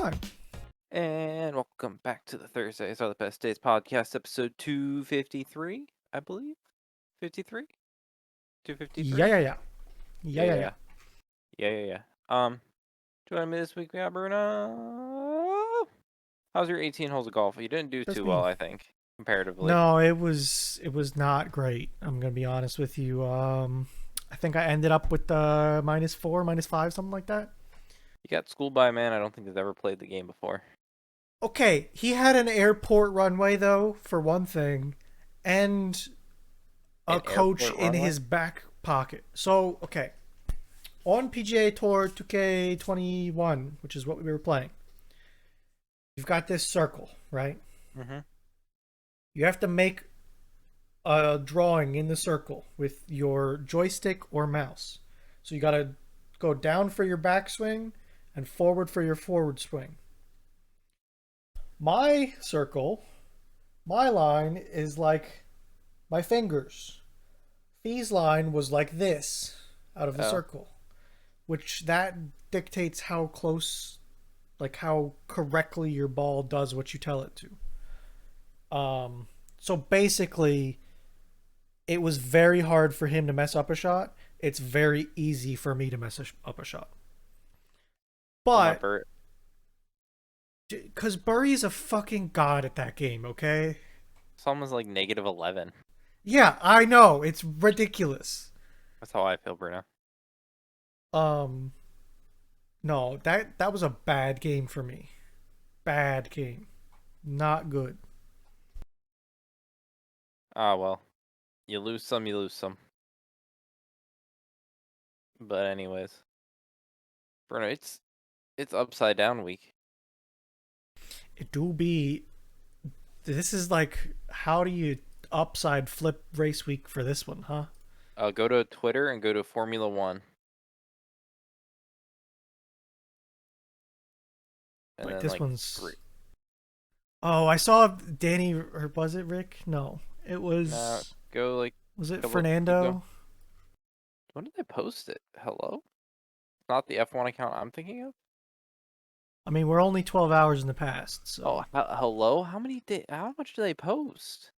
time. And welcome back to the Thursdays Are the Best Days podcast, episode 253, I believe. 53? Yeah, 253? yeah, yeah. Yeah, Yeah, yeah, yeah. yeah, yeah, yeah, yeah. Joining me this week, we got Bruno. How's your 18 holes of golf? You didn't do That's too me. well, I think, comparatively. No, it was not great. I'm gonna be honest with you. I think I ended up with -4, -5, something like that. You got schooled by a man I don't think has ever played the game before. Okay, he had an airport runway though, for one thing, and a An coach airport in runway? his back pocket. So, okay, on PGA Tour 2K21, which is what we were playing, you've got this circle, right? Mm-hmm. You have to make a drawing in the circle with your joystick or mouse. So you got to go down for your backswing and forward for your forward swing. My circle, my line is like my fingers. Fee's line was like this out of the Oh, circle, which that dictates how close, like how correctly your ball does what you tell it to. So basically, it was very hard for him to mess up a shot. It's very easy for me to mess up a shot. well, my But bird. because Burry's a fucking god at that game, okay? Someone's like -11. Yeah, I know. It's ridiculous. That's how I feel, Bruno. Um no, that was a bad game for me. Bad game. Not good. Ah, well. You lose some, you lose some. But anyways, Bruno, it's upside down week. It do be this is like how do you upside flip race week for this one, huh? Go to Twitter and go to Formula One, and Wait, then this like one's Oh, I saw Danny, or was it Rick? No, it no, was. go like Was it keep going. Fernando? When did they post it? Hello, not the F1 account I'm thinking of. I mean, we're only 12 hours in the past, Oh, so hello. How much did they post?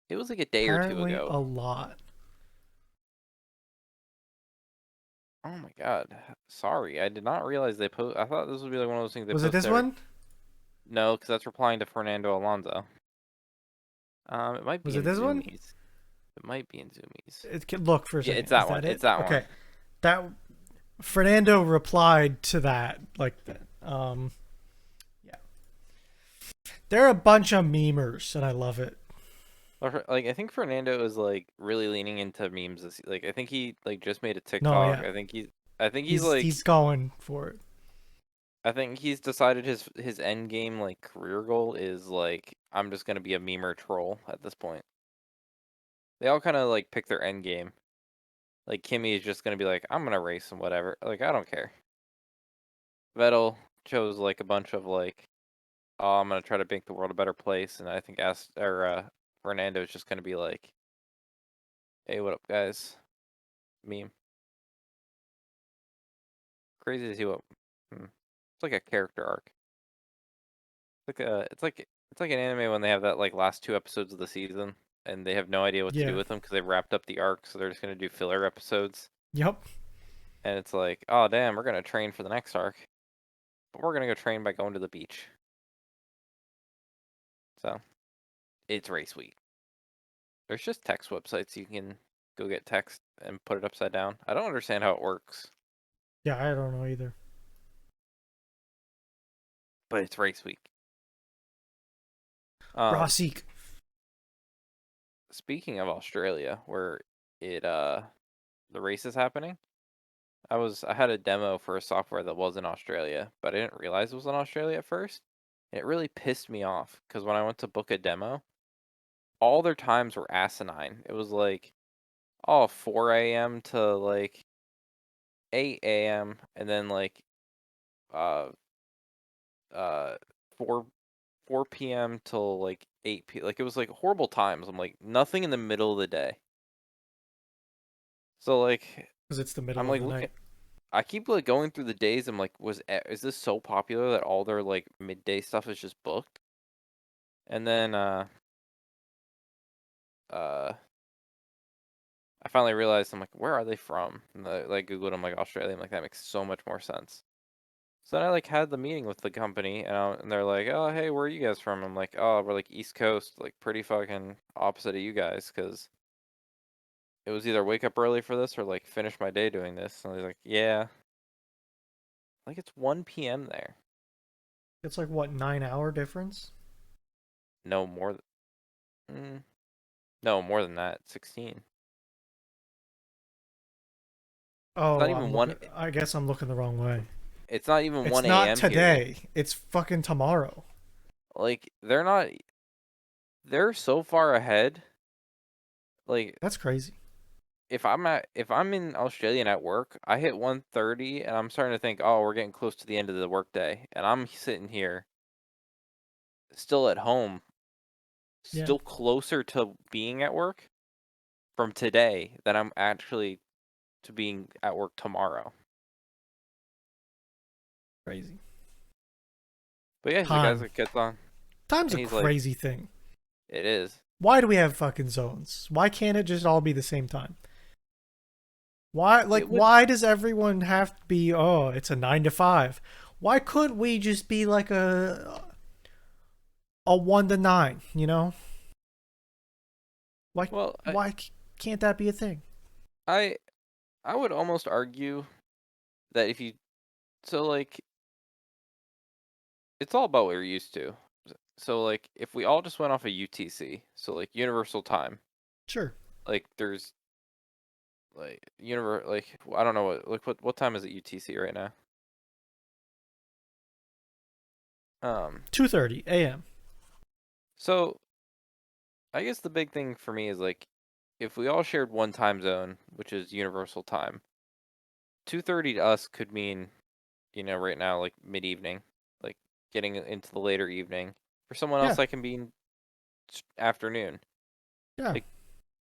It was like a day or two apparently ago. a lot. Oh my god, sorry, I did not realize they post. I thought this would be like one of those things they Was it post this every. one? No, because that's replying to Fernando Alonso. It might Was be it in this one? Zoomies. It might be in Zoomies. It can look for a Yeah, it's second. Is that one. that It's it? that one. Okay, that Fernando replied to that like that. Yeah, they're a bunch of memers, and I love it. Like I think Fernando is like really leaning into memes like I think he like just made a No, TikTok. yeah, I think he's he's like going for it. I think he's decided his end game like career goal is like I'm just gonna be a memer troll at this point. They all kind of like pick their end game. Like Kimmy is just gonna be like I'm gonna race and whatever. Like I don't care. Vettel chose like a bunch of like oh I'm gonna try to make the world a better place, and I think Fernando is just gonna be like hey what up guys meme. Crazy to see what. It's like a character arc. It's like an anime when they have that like last two episodes of the season and they have no idea what to do Yeah. with them because they wrapped up the arc, so they're just gonna do filler episodes. Yep. And it's like, oh damn, we're gonna train for the next arc, but we're gonna go train by going to the beach. So it's race week. There's just text websites you can go get text and put it upside down. I don't understand how it works, Yeah, I don't know either. but it's race week. Um, Rosik. Speaking of Australia, where it the race is happening. I had a demo for a software that was in Australia, but I didn't realize it was in Australia at first. And it really pissed me off because when I went to book a demo, all their times were asinine. It was like, oh, 4 a.m. to like 8 a.m. and then like uh uh 4 4 p.m. till like 8 p. Like it was like horrible times. I'm like nothing in the middle of the day. So like Because it's the I'm middle of like the looking night. I keep like going through the days. I'm like, is this so popular that all their like midday stuff is just booked? And then uh I finally realized I'm like, where are they from? And like Googled, I'm like Australia. I'm like, that makes so much more sense. So then I like had the meeting with the company, and they're like, oh hey, where are you guys from? I'm like, oh, we're like East Coast, like pretty fucking opposite of you guys, because it was either wake up early for this or like finish my day doing this. And they're like, yeah, like it's 1 p.m. there. It's like what, 9 hour difference? No more. Mm, no more than that. 16. It's not Oh, even I'm one. looking. I guess I'm looking the wrong way. It's not even It's 1 not a.m. here. today. It's fucking tomorrow. Like they're not. They're so far ahead. Like That's crazy. if I'm in Australia and at work, I hit 1:30 and I'm starting to think, oh, we're getting close to the end of the workday, and I'm sitting here still at home, Yeah, still closer to being at work from today than I'm actually to being at work tomorrow. crazy. But yeah, he's the guy Time. that gets on, Time's and a he's like, crazy thing. it is. Why do we have fucking zones? Why can't it just all be the same time? Why, like, It would. why does everyone have to be? Oh, it's a 9 to 5. Why couldn't we just be like a 1 to 9? You know, why Well, why can't that be a thing? I I would almost argue that if you so like it's all about what you're used to. So like if we all just went off of UTC, so like universal time, Sure. like there's like I don't know what time is it UTC right now? Um 2:30 a.m. so I guess the big thing for me is like if we all shared one time zone, which is universal time, 2:30 to us could mean, right now like mid-evening, like getting into the later evening. For someone else Yeah. that can be afternoon. Yeah. Like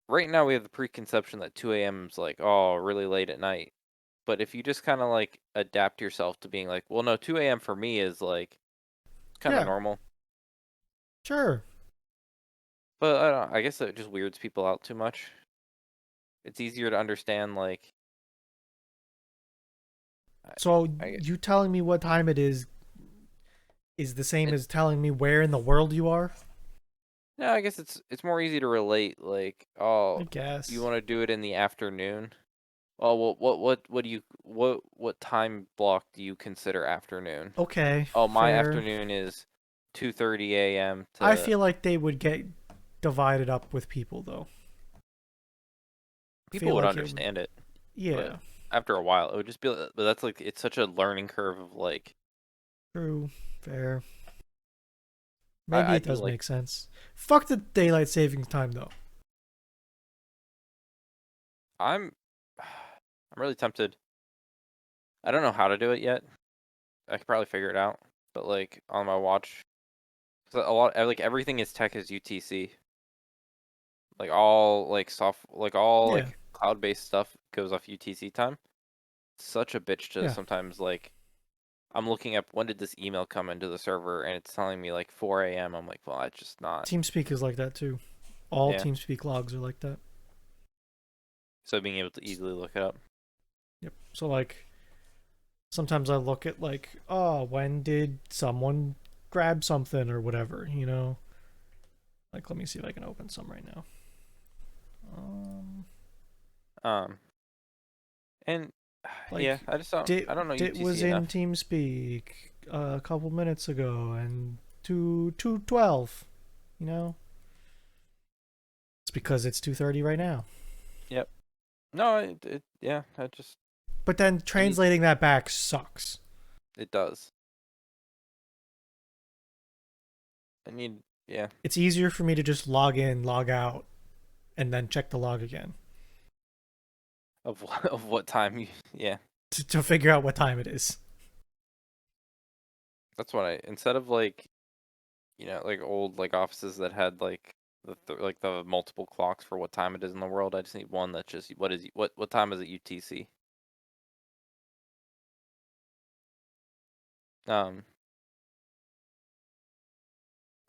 right now we have the preconception that 2 a.m. is like, oh, really late at night. But if you just kind of like adapt yourself to being like, well, no, 2 a.m. for me is like kind of Yeah. normal. Sure. But I don't. I guess it just weirds people out too much. It's easier to understand. Like, I, So I you telling me what time it is the same it, as telling me where in the world you are? no, I guess it's more easy to relate. Like, I oh, you guess. want to do it in the afternoon? Oh, well, what do you what time block do you consider afternoon? Okay, Oh, my fair. afternoon is 2:30 a.m. I to feel like they would get divided up with people though. I feel people would like it would. understand it, but Yeah, after a while, it would just be. But that's like it's such a learning curve of like true, fair. Maybe I it do does like make sense. Fuck the daylight savings time though. I'm I'm really tempted. I don't know how to do it yet. I could probably figure it out, but like on my watch, so a lot like everything is tech is UTC. Like all Yeah, like cloud-based stuff goes off UTC time. It's such a bitch to yeah. sometimes like I'm looking up when did this email come into the server and it's telling me like 4 a.m. I'm like, well, it's just not. TeamSpeak is like that too. All Yeah. TeamSpeak logs are like that. So being able to easily look it up. Yep. So like sometimes I look at like, oh, when did someone grab something or whatever, you know? Like let me see if I can open some right now. Um Um, and yeah, like I don't know Dit was UTC in enough. TeamSpeak a couple minutes ago and 2:12, you know? It's because it's 2:30 right now. Yep. No, yeah, But then I need, translating that back sucks. it does. I need, yeah, It's easier for me to just log in, log out, and then check the log again of what time yeah. to figure out what time it is. That's what instead of like, like old like offices that had like like the multiple clocks for what time it is in the world. I just need one that just what time is it UTC? Um,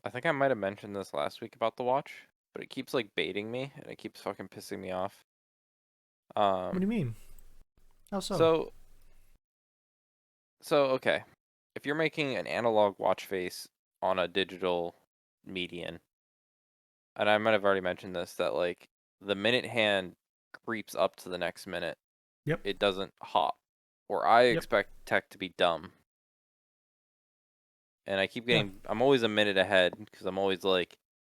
I think I might have mentioned this last week about the watch, but it keeps like baiting me and it keeps fucking pissing me off. What do Um, you mean? How so? so so okay, if you're making an analog watch face on a digital median, and I might have already mentioned this, that like the minute hand creeps up to the next minute, Yep. it doesn't hop. Or I Yep. expect tech to be dumb, and Yeah. I'm always a minute ahead because I'm always like,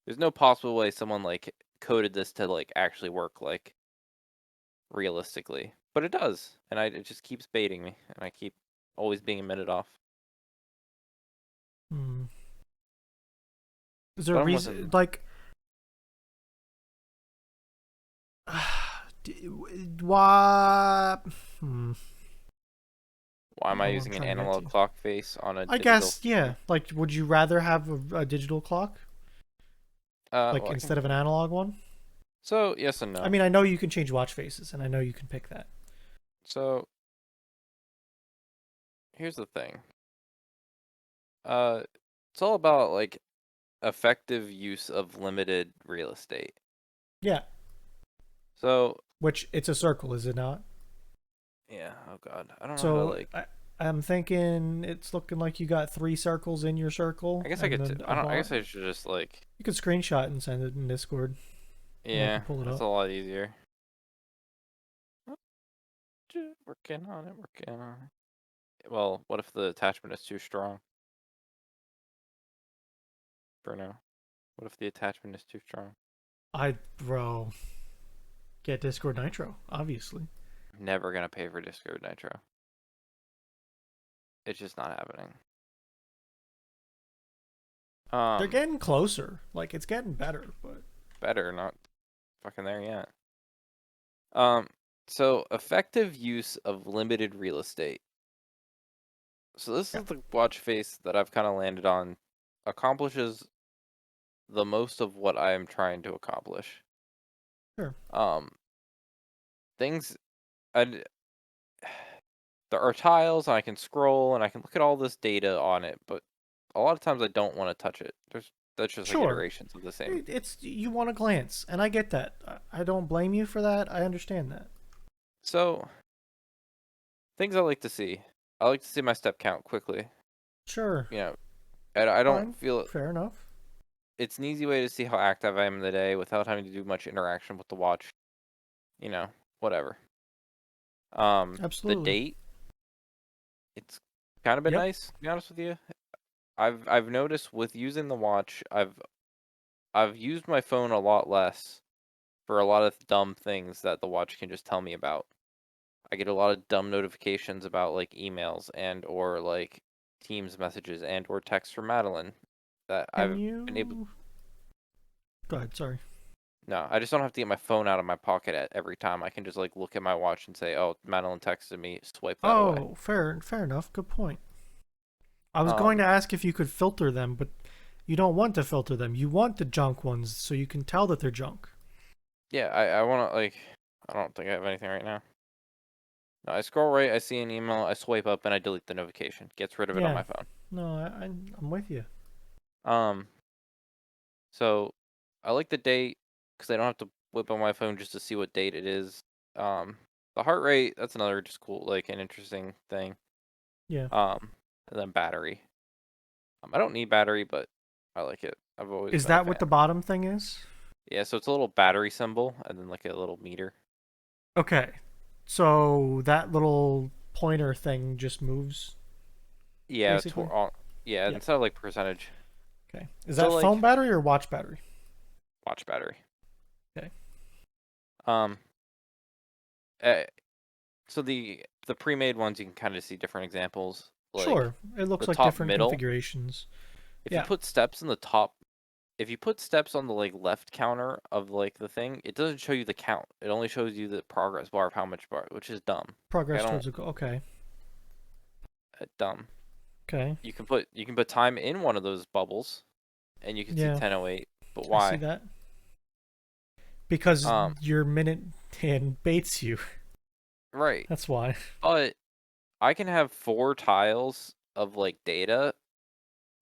there's no possible way someone like coded this to like actually work like realistically, but it does, and it just keeps baiting me, and I keep always being a minute off. Hmm. Is there a But I'm reason? listening. Like, why? Hmm. Why I am don't I know what I'm using an trying to get analog to. clock face on a I digital guess, yeah. thing? Like, would you rather have a digital clock, like Well, I can. instead of an analog one? So yes and I no. mean, I know you can change watch faces, and I know you can pick that. So here's the thing. Uh, it's all about like effective use of limited real estate. Yeah. So Which it's a circle, is it not? yeah. Oh God, I don't know how to So like. I'm thinking it's looking like you got three circles in your I circle, guess I and could. then I a don't. I bar. guess I should just like. You could screenshot and send it in Discord, and I can Yeah, pull it that's a up. lot easier. Oh, working on it. Working on it. Well, what if the attachment is too strong for now? What if the attachment is too strong? Bro, get Discord Nitro, obviously. I'm never gonna pay for Discord Nitro. It's just not happening. They're Um, getting closer. Like it's getting better, but better not fucking there yet. Um, so effective use of limited real estate. So this yeah, is the watch face that I've kind of landed on. Accomplishes the most of what I am trying to accomplish. sure. Um, things I there are tiles and I can scroll and I can look at all this data on it, but a lot of times I don't want to touch it. That's just like Sure. iterations of the same. It's you want to glance, and I get that. I don't blame you for that. I understand that. So things I like to see. I like to see my step count quickly. Sure. You know, I don't Fine. feel Fair enough. it's an easy way to see how active I am in the day without having to do much interaction with the watch. You know, whatever. The Absolutely. date, it's kind of been Yep. nice, to be honest with you. I've noticed with using the watch, I've used my phone a lot less for a lot of dumb things that the watch can just tell me about. I get a lot of dumb notifications about like emails and or like Teams messages and or texts from Madeline that Can I've been able. you go ahead? Sorry. No, I just don't have to get my phone out of my pocket at every time. I can just like look at my watch and say, "Oh, Madeline texted me." Swipe that away. Oh, fair enough. Good point. I was going to Um, ask if you could filter them, but you don't want to filter them. You want the junk ones so you can tell that they're junk. yeah, I want to like. I don't think I have anything right now. No, I scroll right, I see an email, I swipe up, and I delete the notification. Gets rid of it on Yeah. my phone. No, I'm with you. Um, so I like the date because I don't have to whip on my phone just to see what date it is. Um, the heart rate, that's another just cool, like an interesting thing. Yeah. And then battery. I don't need battery, but I like it. I've always Is been a that what fan. the bottom thing is? Yeah, so it's a little battery symbol and then like a little meter. Okay. So that little pointer thing just moves, Yeah, basically? yeah, Yeah. instead of like percentage. Okay. Is So that phone like battery or watch battery? watch battery. Okay. Um, uh, so the pre-made ones you can kind of see different examples. Like Sure. It looks the like top different middle. configurations. If you Yeah. put steps in the top, if you put steps on the like left counter of like the thing, it doesn't show you the count. It only shows you the progress bar of how much bar, which is dumb. Like I Progress don't towards a goal. Okay. dumb. Okay. You can put time in one of those bubbles, and you can see Yeah. 10:08. But I see why? that. Because Um, your minute hand baits you. right. That's why. But I can have four tiles of like data,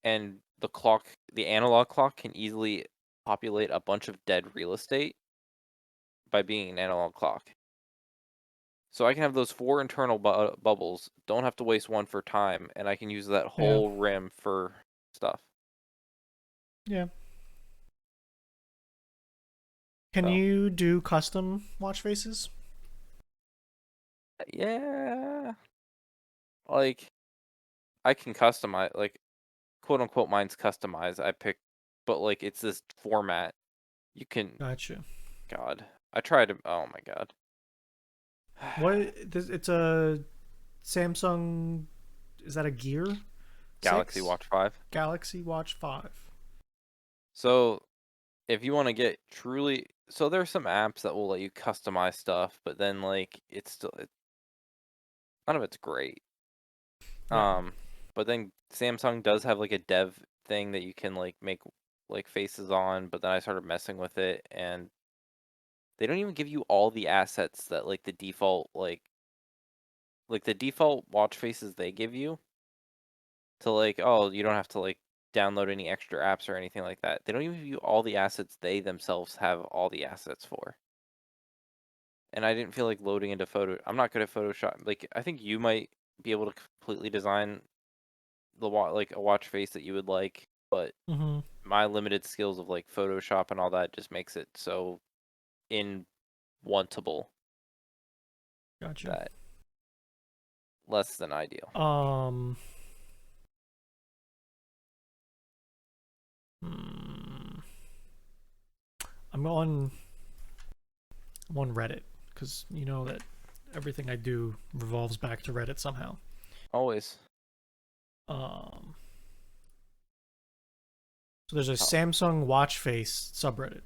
and the analog clock can easily populate a bunch of dead real estate by being an analog clock. So I can have those four internal bubbles, don't have to waste one for time, and I can use that Yeah. whole rim for stuff. Yeah. Can So you do custom watch faces? yeah, like I can customize, like quote unquote, mine's customized. I pick, but like it's this format. You can, Gotcha. God, I tried to. Oh my God, What? It's a Samsung. Is that a Gear Galaxy 6? Watch 5. Galaxy Watch 5. So if you want to get truly, so there's some apps that will let you customize stuff, but then like it's still none of it's great. Yeah. Um, but then Samsung does have like a dev thing that you can like make like faces on, but then I started messing with it, and they don't even give you all the assets that like the default like the default watch faces they give you to like, oh, you don't have to like download any extra apps or anything like that. They don't even give you all the assets they themselves have all the assets for. And I didn't feel like loading into photo. I'm not good at Photoshop. Like I think you might be able to completely design like a watch face that you would like, but Mm-hmm. my limited skills of like Photoshop and all that just makes it so inwantable Gotcha. that less than ideal. Um. Hmm, I'm on. I'm on Reddit because you know that everything I do revolves back to Reddit somehow. Always. Um. So there's a Oh. Samsung watch face subreddit.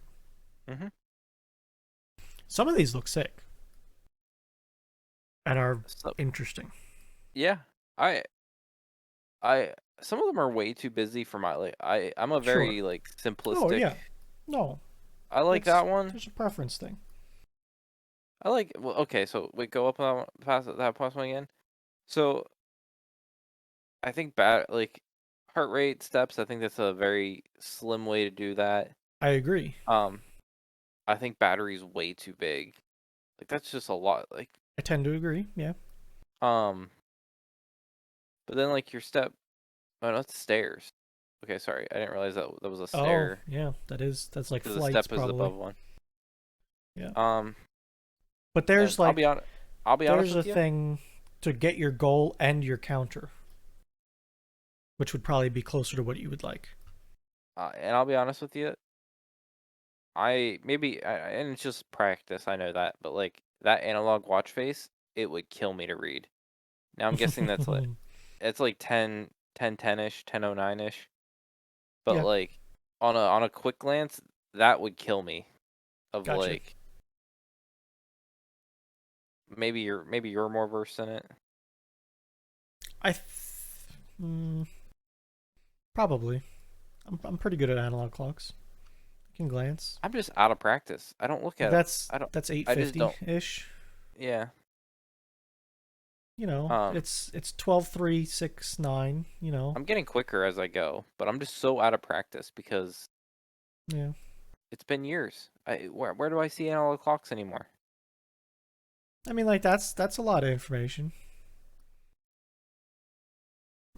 Mm-hmm. Some of these look sick and are So interesting. yeah, I I some of them are way too busy for my like. I'm a Sure. very like Oh simplistic. yeah. No, I like it's that one. there's a preference thing. I like, well, okay, so wait, go up on that past one again. So I think heart rate steps. I think that's a very slim way to do that. I agree. Um, I think battery's way too big. Like that's just a lot. Like I tend to agree. Yeah. um, but then like your step. Oh, no, it's stairs. Okay, sorry, I didn't realize that was a Oh stair yeah, that's like because the flights step is probably. above one. Yeah. Um, But and there's like I'll be honest there's a with you. thing to get your goal and your counter, which would probably be closer to what you would like. And I'll be honest with you. And it's just practice. I know that, but like that analog watch face, it would kill me to read. Now I'm guessing that's like it's like 10 ish, 10:09 ish. But Yeah, like on a quick glance, that would kill me. Of gotcha. like maybe you're more versed in it. I mm, probably. I'm pretty good at analog clocks. I can glance. I'm just out of practice. I don't look Like at them. that's I don't. that's I just 850 don't. ish. Yeah. You know, Um. it's 12.369. You know, I'm getting quicker as I go, but I'm just so out of practice because yeah. it's been years. Where do I see analog clocks anymore? I mean, like that's a lot of information.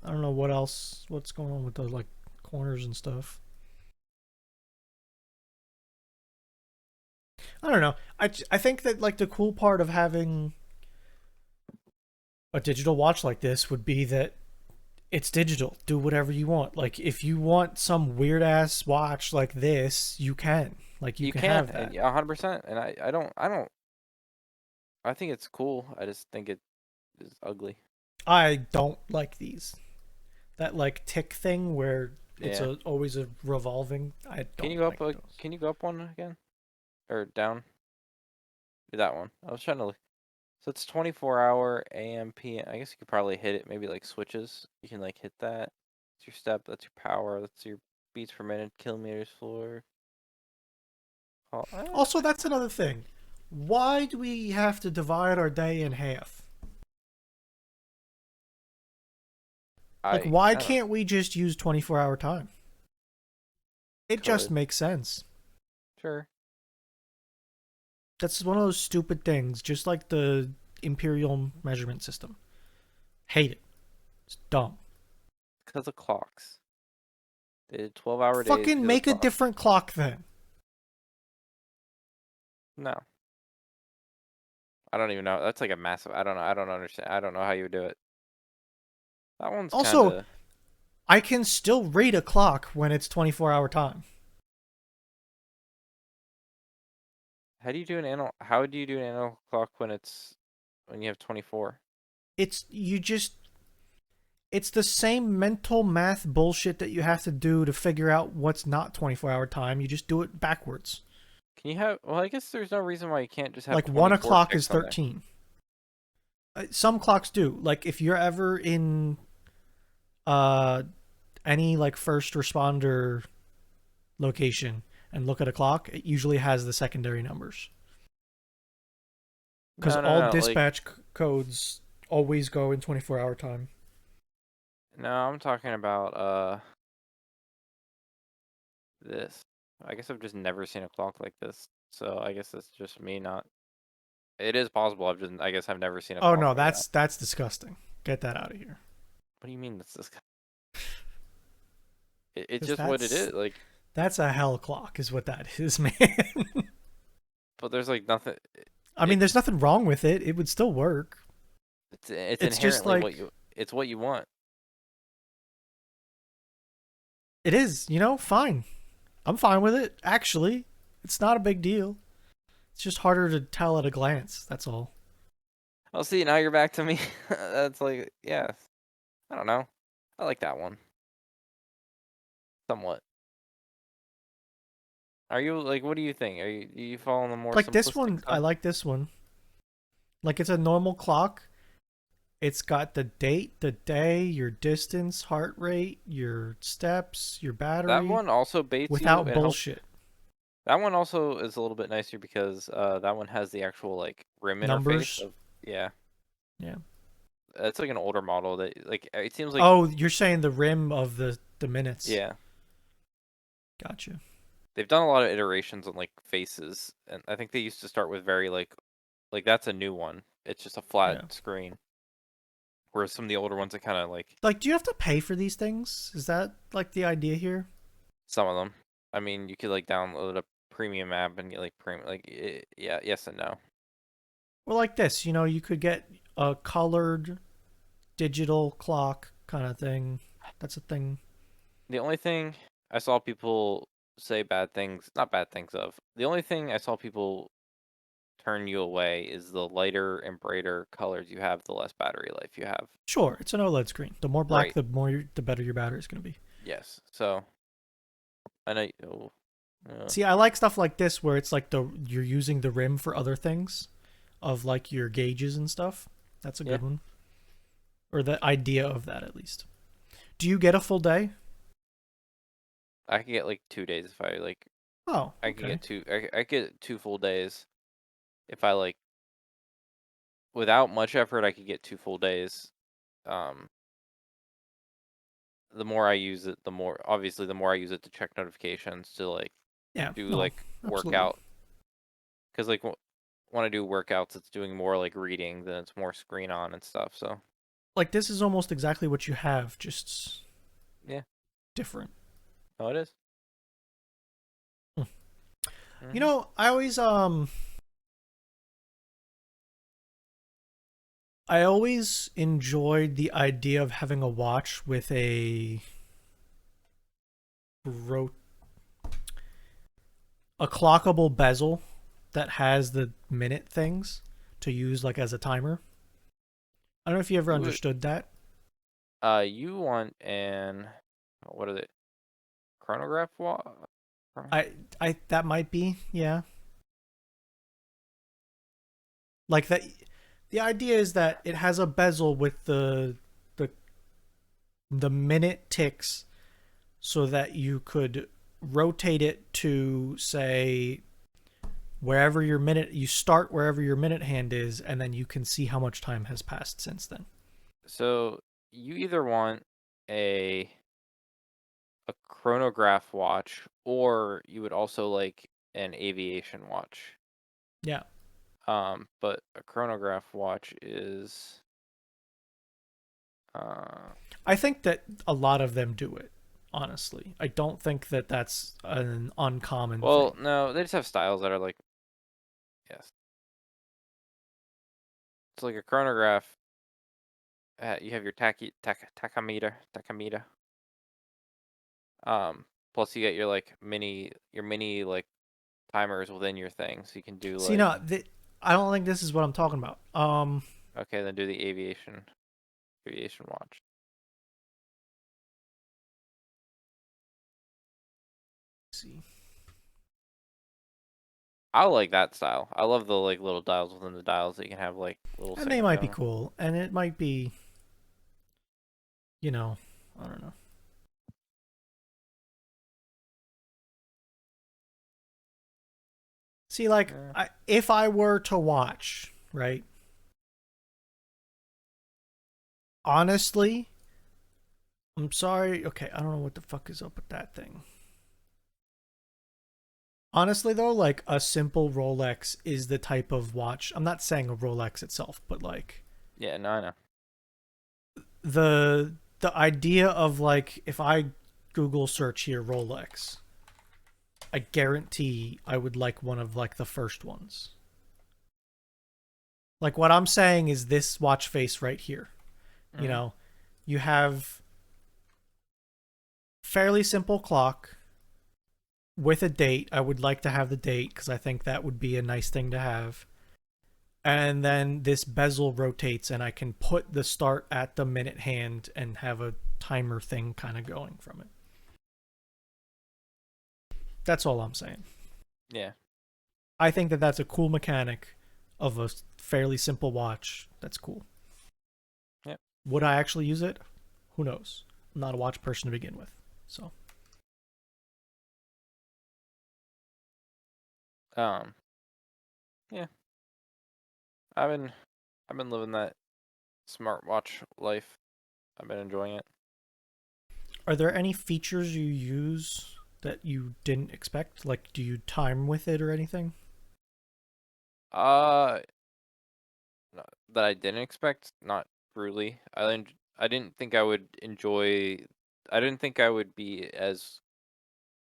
I don't know what else. What's going on with those like corners and stuff. I don't know. I think that like the cool part of having a digital watch like this would be that it's digital. Do whatever you want. Like if you want some weird ass watch like this, you can. Like you You can can, have and that. yeah, 100%. And I think it's cool. I just think it is ugly. I don't like these. That like tick thing where it's Yeah. always a revolving. I don't like those. Can you go up one again or down? Do that one. I was trying to look. So it's 24-hour AM PM. I guess you could probably hit it. Maybe like switches. You can like hit that. That's your step. That's your power. That's your beats per minute, kilometers floor. Oh, Also, that's another thing. Why do we have to divide our day in half? Like, I why I don't can't we just use 24-hour time? It just could makes sense. sure. That's one of those stupid things, just like the imperial measurement system. Hate it. It's dumb. Because of clocks. They did 12-hour days Fucking because of make a clocks. different clock then. No, I don't even know. That's like a massive. I don't know. I don't understand. I don't know how you would do it. That one's kind Also, of. I can still read a clock when it's 24-hour time. How do you do an analog? How do you do an analog clock when you have 24? It's you just it's the same mental math bullshit that you have to do to figure out what's not 24-hour time. You just do it backwards. Can you have? Well, I guess there's no reason why you can't just have Like 1 24 o'clock is ticks on there. 13. Some clocks do. Like if you're ever in uh any like first responder location and look at a clock, it usually has the secondary numbers. Because No, no, all no. Like, dispatch codes always go in 24-hour time. no, I'm talking about this. I guess I've just never seen a clock like this. So I guess that's just me not. It is possible. I guess I've never seen a Oh clock no, like that. that's disgusting. Get that out of here. What do you mean that's this? It's Because just what it is. Like, that's a hell clock, is what that is, man. but there's like nothing. I mean, there's It's nothing wrong with it. It would still work. it's It's just inherently what like you. It's what you want. it is. Fine. I'm fine with it. Actually, it's not a big deal. It's just harder to tell at a glance. That's all. I'll see. Now you're back to me. That's like, yeah. I don't know. I like that one somewhat. Are you like? What do you think? Do you fall on the more Like this simplistic one, I side? like this one. Like it's a normal clock. It's got the date, the day, your distance, heart rate, your steps, your That battery, one also baits you without and helps. bullshit. That one also is a little bit nicer because that one has the actual like rim interface Numbers. of yeah. Yeah. It's like an older model that like it seems like Oh, you're saying the rim of the minutes. yeah. Gotcha. They've done a lot of iterations on like faces, and I think they used to start with very like that's a new one. It's just a flat Yeah. screen, whereas some of the older ones are kind of like Like, do you have to pay for these things? Is that like the idea here? some of them. I mean, you could like download a premium app and get like premium yeah, yes and no. Or like this, you could get a colored digital clock kind of thing. That's a thing. The only thing I saw people say bad things, not bad things of. The only thing I saw people turn you away is the lighter and brighter colors you have, the less battery life you have. Sure, it's an OLED screen. The more black, Right. the better your battery is going to be. Yes. So I know. Oh, See, I like stuff like this where it's like you're using the rim for other things, of like your gauges and stuff. That's a yeah. good one. Or the idea of that at least. Do you get a full day? I could get like 2 days if I like. Oh, I could okay. get two. I could get 2 full days if I like. Without much effort, I could get 2 full days. Um, the more I use it, the more obviously the more I use it to check notifications to like Yeah, do no, like absolutely. workout because like when I do workouts, it's doing more like reading than it's more screen on and stuff. So Like this is almost exactly what you have, just yeah, different. no, it is. Hmm. Mm-hmm. I always enjoyed the idea of having a watch with ro- a clockable bezel that has the minute things to use like as a timer. I don't know if you ever You would, understood that. you want an what is it? Chronograph watch? I I that might be, yeah. Like that the idea is that it has a bezel with the the minute ticks so that you could rotate it to say wherever your minute you start wherever your minute hand is and then you can see how much time has passed since then. So you either want a chronograph watch, or you would also like an aviation watch. Yeah. But a chronograph watch is uh I think that a lot of them do it, honestly. I don't think that that's an uncommon well, thing. no, they just have styles that are like yes. It's like a chronograph. You have your tachometer. Plus you get your like mini like timers within your thing, so you can do See, like no, I don't think this is what I'm talking about. okay, then do the aviation watch. Let's see. I like that style. I love the like little dials within the dials that you can have like little And they singing might be going. cool, and it might be, you know, I don't know. See, like, Yeah. if I were to watch, right? Honestly, I'm sorry. Okay, I don't know what the fuck is up with that thing. Honestly, though, like a simple Rolex is the type of watch. I'm not saying a Rolex itself, but like Yeah, no, I know. the idea of like if I Google search here Rolex, I guarantee I would like one of like the first ones. Like what I'm saying is this watch face right here. You Hmm. know, you have fairly simple clock with a date. I would like to have the date because I think that would be a nice thing to have. And then this bezel rotates, and I can put the start at the minute hand and have a timer thing kind of going from it. That's all I'm saying. Yeah. I think that that's a cool mechanic of a fairly simple watch. That's cool. Yep. Would I actually use it? Who knows? I'm not a watch person to begin with. So, Um. Yeah. I've been I've been living that smartwatch life. I've been enjoying it. are there any features you use that you didn't expect? Like, do you time with it or anything? Uh, that I didn't expect. Not truly. I didn't think I would enjoy. I didn't think I would be as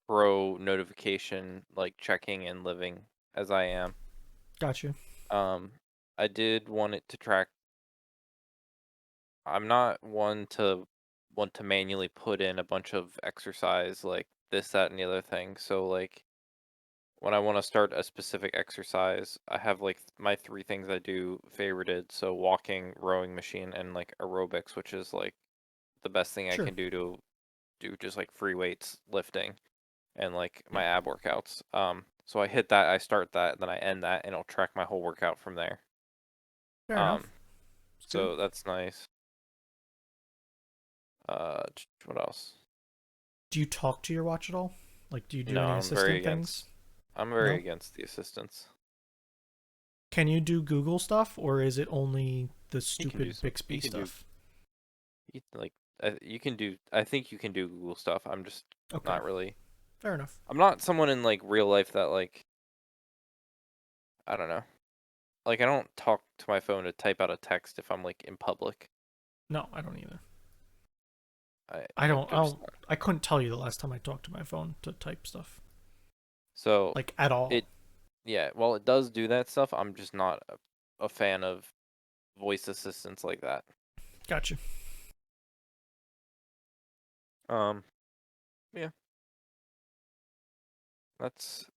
pro notification like checking and living as I am. Gotcha. Um, I did want it to track. I'm not one to want to manually put in a bunch of exercise like this, that, and the other thing. So like when I want to start a specific exercise, I have like my three things I do favorited. So walking, rowing machine, and like aerobics, which is like the best thing I Sure. can do to do just like free weights, lifting, and like Yeah. my ab workouts. So I hit that, I start that, then I end that, and it'll track my whole workout from there. Fair enough. Um, It's good. so that's nice. What else? Do you talk to your watch at all? Like, do you do No, any assistant things? I'm very No? against the assistants. Can you do Google stuff, or is it only the You can do stupid some. You Bixby can do stuff? like you can do. I think you can do Google stuff. I'm just Okay, not really. fair enough. I'm not someone in like real life that like I don't know. Like I don't talk to my phone to type out a text if I'm like in public. No, I don't either. I I I'm don't. I just don't. not. I couldn't tell you the last time I talked to my phone to type stuff, So like at all. it yeah. While it does do that stuff, I'm just not a fan of voice assistants like that. Gotcha. Um. Yeah. That's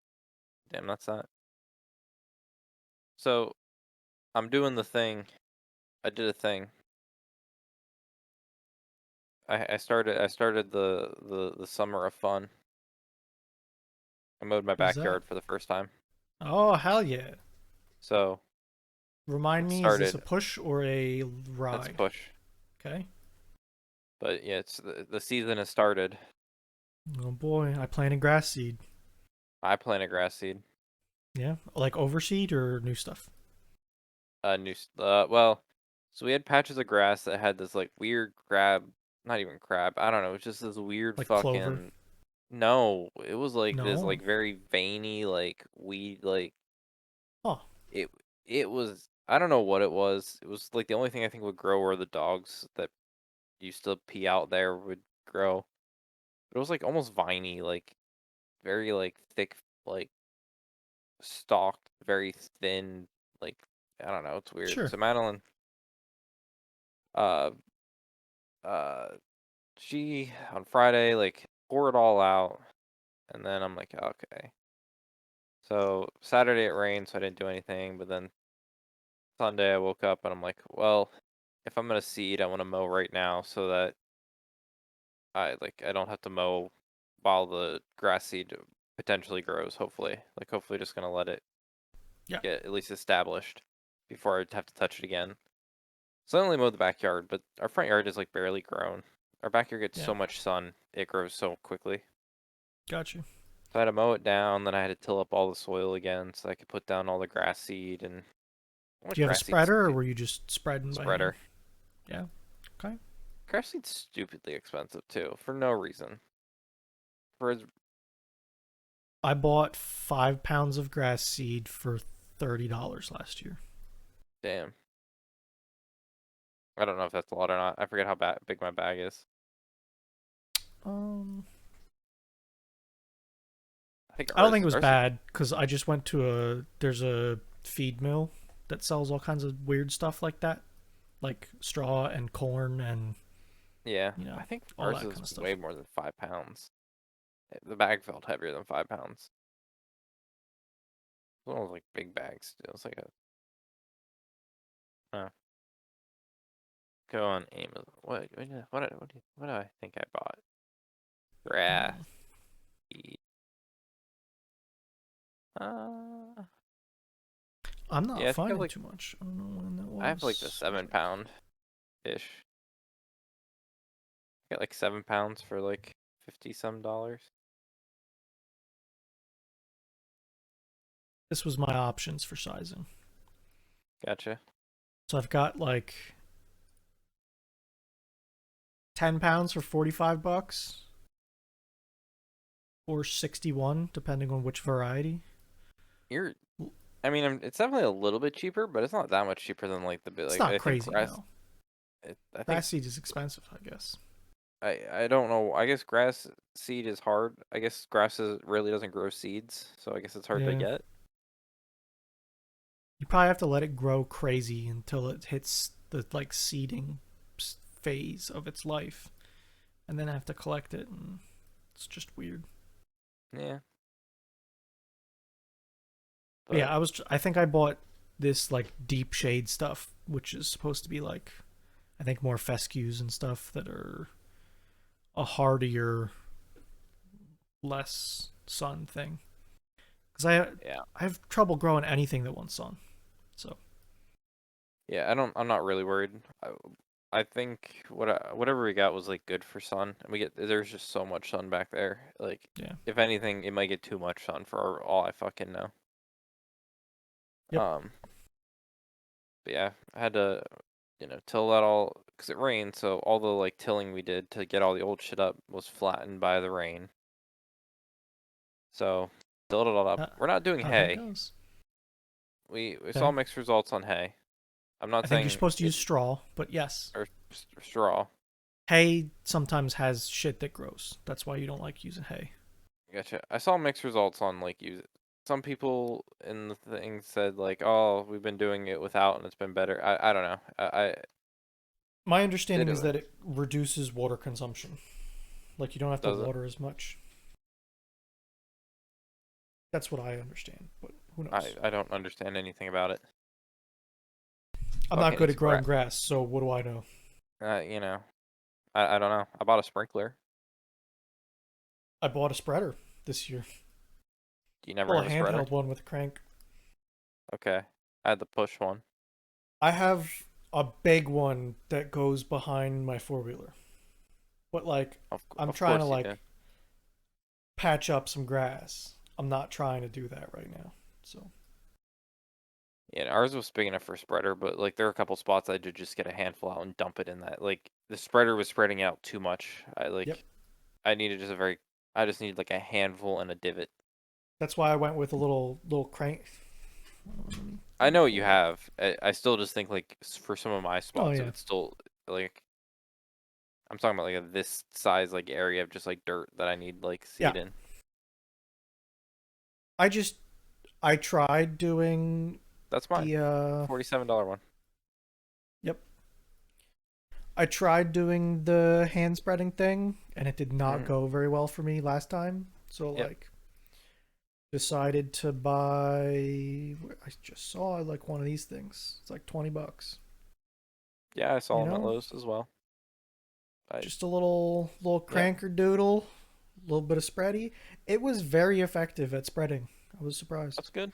damn. That's that. So I'm doing the thing. I did a thing. I started the summer of fun. I mowed my What is that? backyard for the first time. Oh hell yeah! So Remind it me, is this a started. push or a That's ride? push. Okay. But yeah, it's the season has started. Oh boy, I planted grass seed. I planted grass seed. Yeah, like overseed or new stuff. Well, so we had patches of grass that had this like weird grab. not even crab. I don't know. It was just this weird Like clover? fucking. No, it was like this No. like very veiny like weed like Huh. it. It was. I don't know what it was. It was like the only thing I think would grow where the dogs that used to pee out there would grow. But it was like almost viney, like very like thick, like stalked, very thin. Like I don't know. It's weird. Sure. So Madeline, uh, uh, she on Friday like pour it all out, and then I'm like, okay. So Saturday it rained, so I didn't do anything. But then Sunday I woke up and I'm like, well, if I'm gonna seed, I want to mow right now so that I don't have to mow while the grass seed potentially grows. Hopefully, like hopefully just gonna let it Yeah. get at least established before I have to touch it again. So I only mowed the backyard, but our front yard is like barely grown. Our backyard gets Yeah. so much sun, it grows so quickly. Got you. So I had to mow it down, then I had to till up all the soil again so I could put down all the grass seed and how Do much you have a grass seed spreader or were you just spreading by hand? spreader. Yeah. Okay. Grass seed's stupidly expensive too, for no reason. For as I bought 5 pounds of grass seed for $30 last year. damn. I don't know if that's a lot or not. I forget how big my bag is. Um, I think I don't think it was ours is bad because I just went to there's a feed mill that sells all kinds of weird stuff like that, like straw and corn and yeah. you know I think all ours that is kind of way stuff. more than 5 pounds. The bag felt heavier than 5 pounds. One of those like big bags. It was like a go on Amazon. What do I think I bought? Grass Mm. seed. Uh, I'm not yeah, I think finding too much. I don't know when that I have like the was. It was 7 pound ish. Got like 7 pounds for like 50 some dollars. this was my options for sizing. Gotcha. So I've got like 10 pounds for $45 or 61, depending on which variety. You're I mean, it's definitely a little bit cheaper, but it's not that much cheaper than like the bit. It's Like not I think crazy, grass. no. I think Grass seed is expensive, I guess. I don't know. I guess grass seed is hard. I guess really doesn't grow seeds, so I guess it's hard to Yeah. get. You probably have to let it grow crazy until it hits the like seeding phase of its life, and then have to collect it, and it's just weird. Yeah, But yeah, but I think I bought this like deep shade stuff, which is supposed to be like I think more fescues and stuff that are a hardier, less sun thing. Because yeah, I have trouble growing anything that wants sun. So yeah. I'm not really worried. I think whatever we got was like good for sun, and there's just so much sun back there. Like yeah, if anything, it might get too much sun for all I fucking know. yep, Um, but yeah, I had to till that all because it rained, so all the like tilling we did to get all the old shit up was flattened by the rain. So tilled it all up. We're not doing how that hay. goes. We saw Okay, mixed results on hay. I'm not I think you're saying supposed to it use straw, but yes, or straw. hay sometimes has shit that grows. That's why you don't like using hay. Gotcha. I saw mixed results on like use. Some people in the thing said like, "Oh, we've been doing it without, and it's been better." I don't know. I My did understanding it is that it reduces water consumption. Like you don't have to does it? water as much. That's what I understand, but who knows? I don't understand anything about it. I'm not Fucking good it's at growing grass, so what do I know? you know. I don't know. I bought a sprinkler. I bought a spreader this year. Do you never Well, a have a spreader? handheld one with a crank. Okay. I had the push one. I have a big one that goes behind my four wheeler. But like I'm Of trying to course you do. like patch up some grass. I'm not trying to do that right now. So Yeah, ours was big enough for a spreader, but like there are a couple spots I did just get a handful out and dump it in that. Like the spreader was spreading out too much. Yep. I needed just a very I just needed like a handful and a divot. That's why I went with a little crank. Let I me know what you pull it up. have. I still just think like for some of my Oh spots, it yeah, would still like I'm talking about like this size like area of just like dirt that I need like yeah. seed in. I just I tried doing That's mine. the $47 one. yep. I tried doing the hand spreading thing, and it did not Mm, go very well for me last time. So yep. like, decided to buy. I just saw like one of these things. It's like $20. Yeah, I saw You them at know, Lowe's as well. I just a little Yep. cranker doodle, a little bit of spready. It was very effective at spreading. I was surprised. That's good.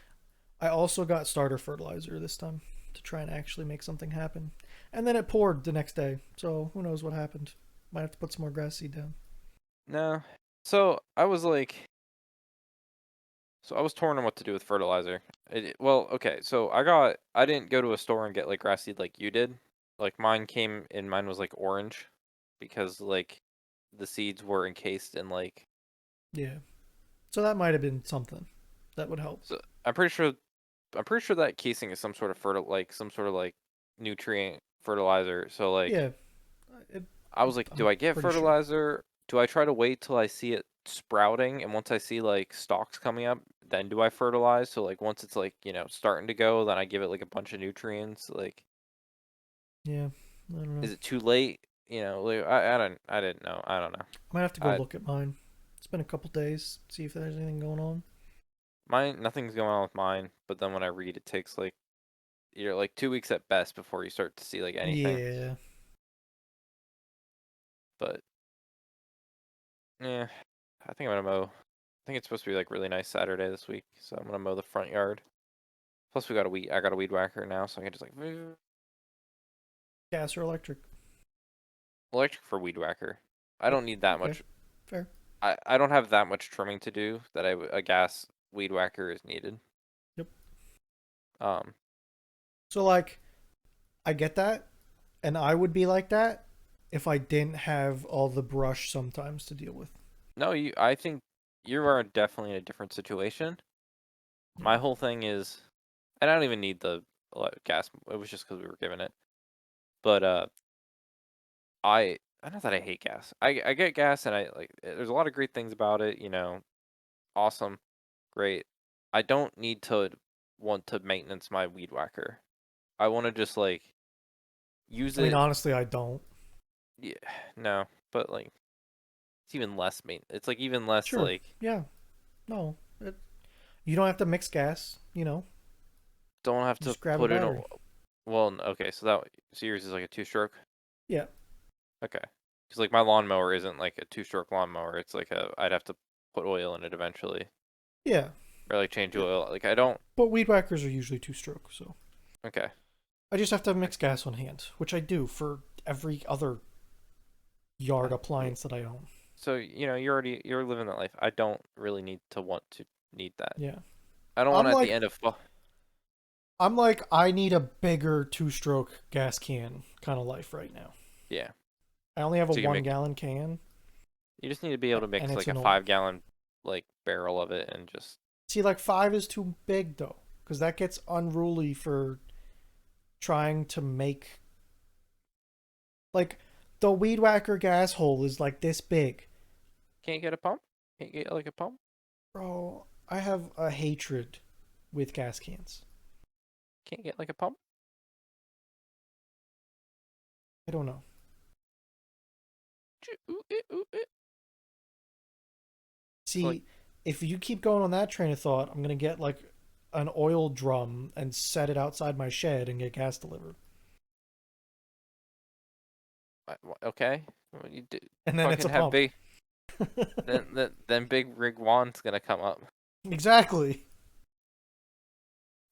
I also got starter fertilizer this time to try and actually make something happen. And then it poured the next day, so who knows what happened. Might have to put some more grass seed down. No. So I was like, so I was torn on what to do with fertilizer. Well, okay, so I didn't go to a store and get like grass seed like you did. Like mine came and mine was like orange because like the seeds were encased in like Yeah. So that might have been something that would help. so I'm pretty sure that casing is some sort of some sort of like nutrient fertilizer. So like Yeah, it, I was like, do I'm I get pretty sure. fertilizer? Do I try to wait till I see it sprouting? And once I see like stalks coming up, then do I fertilize? So like once it's like, starting to go, then I give it like a bunch of nutrients. Like, Yeah, I don't know. is it too late? Like, I didn't know. I don't know. I might have to go I look at mine. It's been a couple days. See if there's anything going on. Nothing's going on with mine. But then when I read, it takes like, you're like 2 weeks at best before you start to see like anything. Yeah. But yeah, I think I'm gonna mow. I think it's supposed to be like really nice Saturday this week, so I'm gonna mow the front yard. Plus, I got a weed whacker now, so I can just like Gas or electric? electric for weed whacker. I don't need that Okay, much. fair. I don't have that much trimming to do that a gas weed whacker is needed. Yep. Um, So like, I get that, and I would be like that if I didn't have all the brush sometimes to deal with. no, I think you are definitely in a different situation. Yeah. My whole thing is, and I don't even need the gas. It was just because we were given it. But I not that I hate gas. I get gas, and I like. There's a lot of great things about it. Awesome, great. I don't need to want to maintenance my weed whacker. I want to just like use I mean, it. honestly, I don't. Yeah, no, but like it's even less main. It's like even less Sure. like Yeah. No. You don't have to mix gas. don't have to Just grab a put in a. battery. Well, okay, so yours is like a two-stroke. Yeah. Okay, because like my lawnmower isn't like a two-stroke lawnmower. It's like I'd have to put oil in it eventually, Yeah. or like change Yeah. oil. Like I don't. But weed whackers are usually two stroke, so Okay, I just have to mix gas on hand, which I do for every other yard yeah. appliance that I own. So you're living that life. I don't really need that. Yeah. I don't want I'm to at the like end of. I'm like I need a bigger two-stroke gas can kind of life right now. Yeah, I only have a so you can 1 make. gallon can You just need to be able to and mix it's like a annoying. 5 gallon like barrel of it and just See, like 5 is too big though, because that gets unruly for trying to make like the weed whacker gas hole is like this big. can't get a pump. Can't get like a pump. Bro, I have a hatred with gas cans. Can't get like a pump. I don't know. So like See, if you keep going on that train of thought, I'm gonna get like an oil drum and set it outside my shed and get gas delivered. okay, well, you And then it's fucking a have pump. big. Then big rig Juan's gonna come up. Exactly.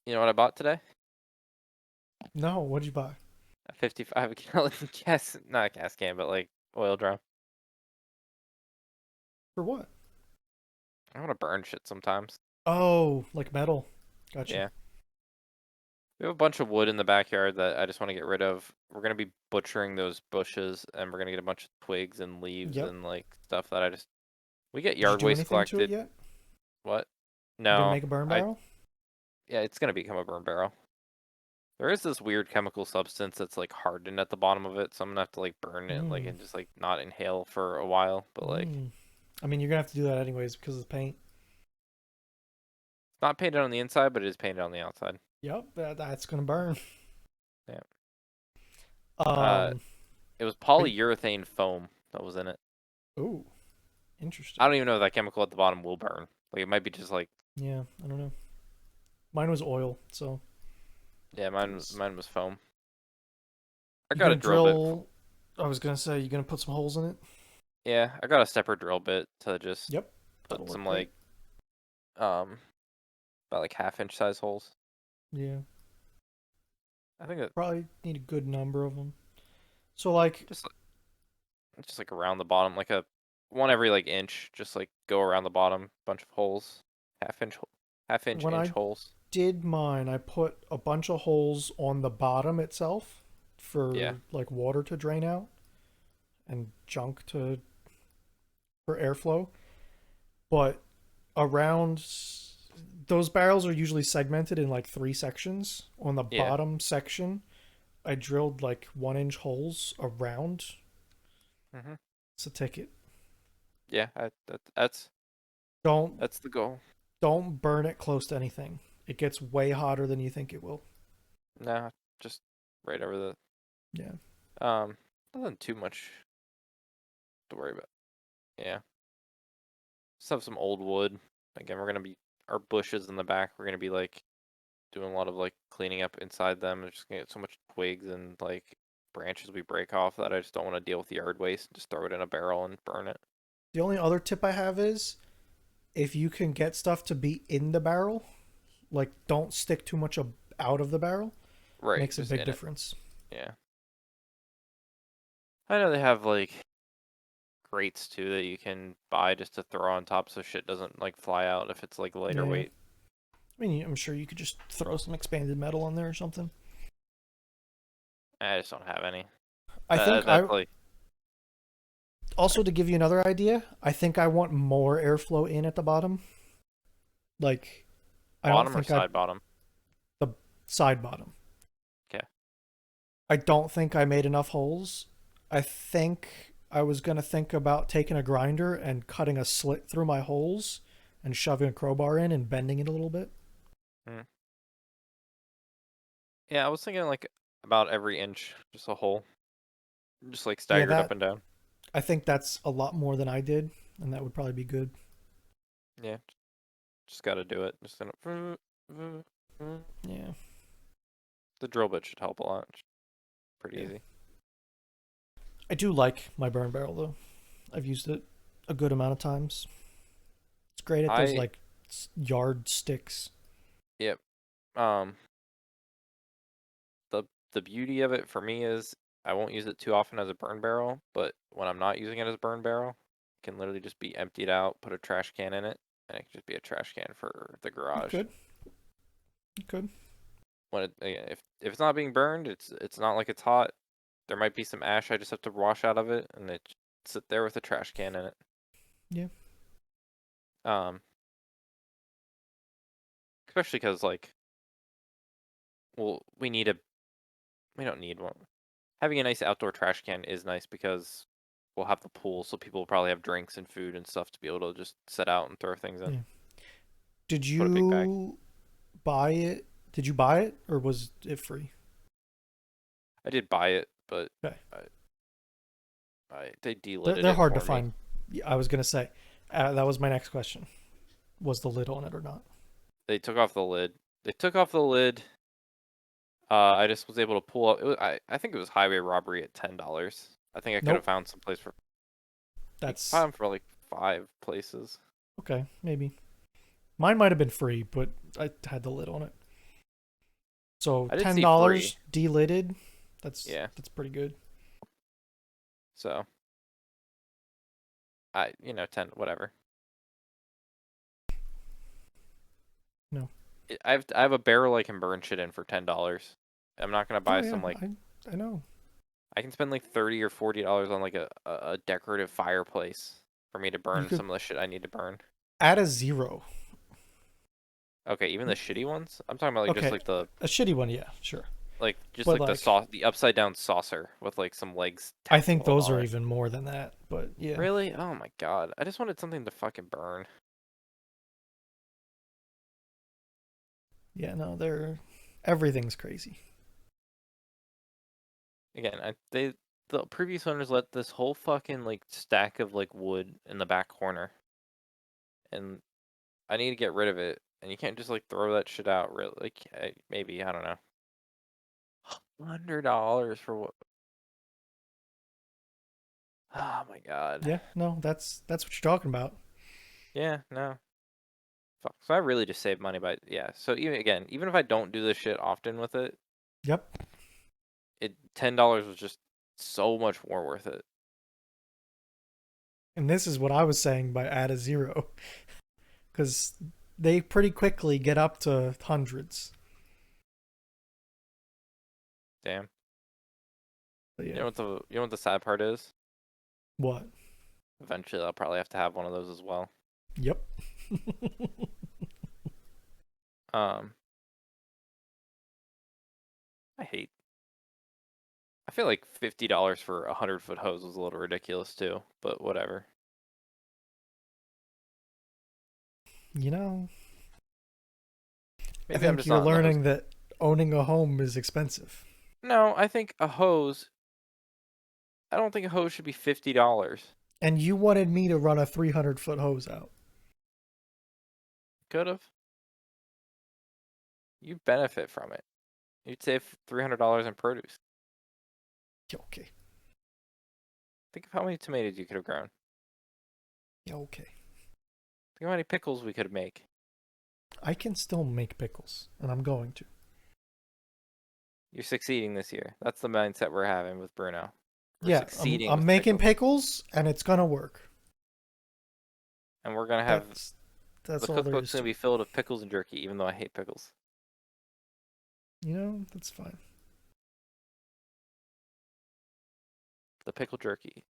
You know what I bought today? No, what'd you buy? A 55 gallon gas, not a gas can, but like oil drum. For what? I want to burn shit sometimes. Oh, like metal. Gotcha. Yeah, We have a bunch of wood in the backyard that I just want to get rid of. We're gonna be butchering those bushes, and we're gonna get a bunch of twigs and leaves Yep. and like stuff that I just. We get Did you yard do waste anything to it collected. yet? What? You didn't No, make a burn I barrel? yeah, it's gonna become a burn barrel. There is this weird chemical substance that's like hardened at the bottom of it, so I'm gonna have to like burn it like Mm. and just like not inhale for a while. But like, Mm. I mean, you're gonna have to do that anyways because of the paint. it's not painted on the inside, but it is painted on the outside. Yep, that's gonna burn. Yeah. Uh, Um. it was Are you, polyurethane foam that was in it. ooh, I interesting. don't even know if that chemical at the bottom will burn. Like it might be just like Yeah, I don't know. Mine was oil, so yeah, it was. mine was foam. I You got a gonna drill bit. drill? I was gonna say you gonna put some holes in it. Yeah, I got a separate drill bit to just Yep, put that'll work some great. like um about like half-inch size holes. Yeah, I think that probably need a good number of them. So like just just like around the bottom, like a one every like inch, just like go around the bottom, bunch of holes, half inch, half inch when inch I holes. did mine, I put a bunch of holes on the bottom itself Yeah. for like water to drain out and junk to for airflow. But around those barrels are usually segmented in like three sections. On the Yeah. bottom section, I drilled like 1 inch holes around. Mhm. It's a ticket. Yeah. Don't That's the goal. don't burn it close to anything. It gets way hotter than you think it will. Nah, just right over Yeah. the nothing too much to worry about. Yeah. Just have some old wood. Again, we're gonna be our bushes in the back. We're gonna be like doing a lot of like cleaning up inside them. There's just gonna get so much twigs and like branches we break off that I just don't want to deal with the yard waste. Just throw it in a barrel and burn it. The only other tip I have is if you can get stuff to be in the barrel, like don't stick too much out of the barrel, Right, makes a just big in it. difference. Yeah. I know they have like grates too that you can buy just to throw on top so shit doesn't like fly out if it's like lighter Yeah. weight. I mean, I'm sure you could just throw some expanded metal on there or something. I just don't have any. I think That's I like also sorry, to give you another idea, I think I want more airflow in at the bottom. Like I don't bottom or think I side bottom. the side bottom. Okay. I don't think I made enough holes. I think I was going to think about taking a grinder and cutting a slit through my holes and shoving a crowbar in and bending it a little bit. Hmm. Yeah, I was thinking like about every inch, just a hole, just like Yeah, staggered up that and down. I think that's a lot more than I did, and that would probably be good. Yeah, just got to do it. Just gonna. Yeah. The drill bit should help a lot. Pretty Yeah. easy. I do like my burn barrel though. I've used it a good amount of times. It's great at those I like yard sticks. Yep. Um, the beauty of it for me is I won't use it too often as a burn barrel, but when I'm not using it as a burn barrel, it can literally just be emptied out, put a trash can in it, and it can just be a trash can for the It garage. could. It could. When if it's not being burned, it's not like it's hot. There might be some ash I just have to wash out of it, and it sit there with a trash can in it. Yeah. Um, especially because like, well, we don't need one. Having a nice outdoor trash can is nice because we'll have the pool, so people will probably have drinks and food and stuff to be able to just set out and throw things in. Yeah. Did Put a big bag. you buy it? Did you buy it or was it free? I did buy it, but Okay. they They're delidded they're it hard to for me. find. Yeah, I was gonna say that was my next question. Was the lid on it or not? They took off the lid. They took off the lid. I just was able to pull up. I think it was highway robbery at $10. I think I could have Nope. found some place for. You can That's find them for like 5 places. okay. Maybe mine might have been free, but I had the lid on it. So I did ten see free. dollars delidded. Yeah. That's pretty good. So 10 whatever. No. I have a barrel I can burn shit in for $10. I'm not gonna Oh buy yeah, some like I know. I can spend like $30 or $40 on like a decorative fireplace for me to You burn could some of the shit I need to burn. add a zero. Okay, even the shitty ones. I'm talking about like just Okay, like the a shitty one, yeah, sure. just But like the like, sauce, the upside down saucer with like some legs I think tacked those are on it. even more than that. But yeah, Really? Oh my god! I just wanted something to fucking burn. yeah, no, everything's crazy. Again, the previous owners let this whole fucking like stack of like wood in the back corner, and I need to get rid of it. And you can't just like throw that shit out. Really, like maybe I don't know. $100 for what? Oh my god. Yeah, no, that's what you're talking about. Yeah, no. Fuck. So I really just save money by yeah. So even if I don't do this shit often with it, Yep. it $10 was just so much more worth it. And this is what I was saying by add a zero, because they pretty quickly get up to hundreds. Damn. But You yeah, know what the sad part is? what? Eventually I'll probably have to have one of those as well. Yep. Um I hate I feel like $50 for a 100-foot hose was a little ridiculous too, but whatever. You know, I Maybe I'm think just you're not in the hose. learning that owning a home is expensive. No, I don't think a hose should be $50. And you wanted me to run a 300-foot hose out. Could have. You benefit from it. You'd save $300 in produce. Yeah, okay. Think of how many tomatoes you could have grown. Yeah, okay. Think of how many pickles we could make. I can still make pickles, and I'm going to. You're succeeding this year. That's the mindset we're having with Bruno. We're Yeah, succeeding I'm with making pickles. pickles, and it's gonna work. And we're gonna have That's the that's all there cookbook's is gonna to be it. filled with pickles and jerky, even though I hate pickles. You know, that's fine. The pickle jerky.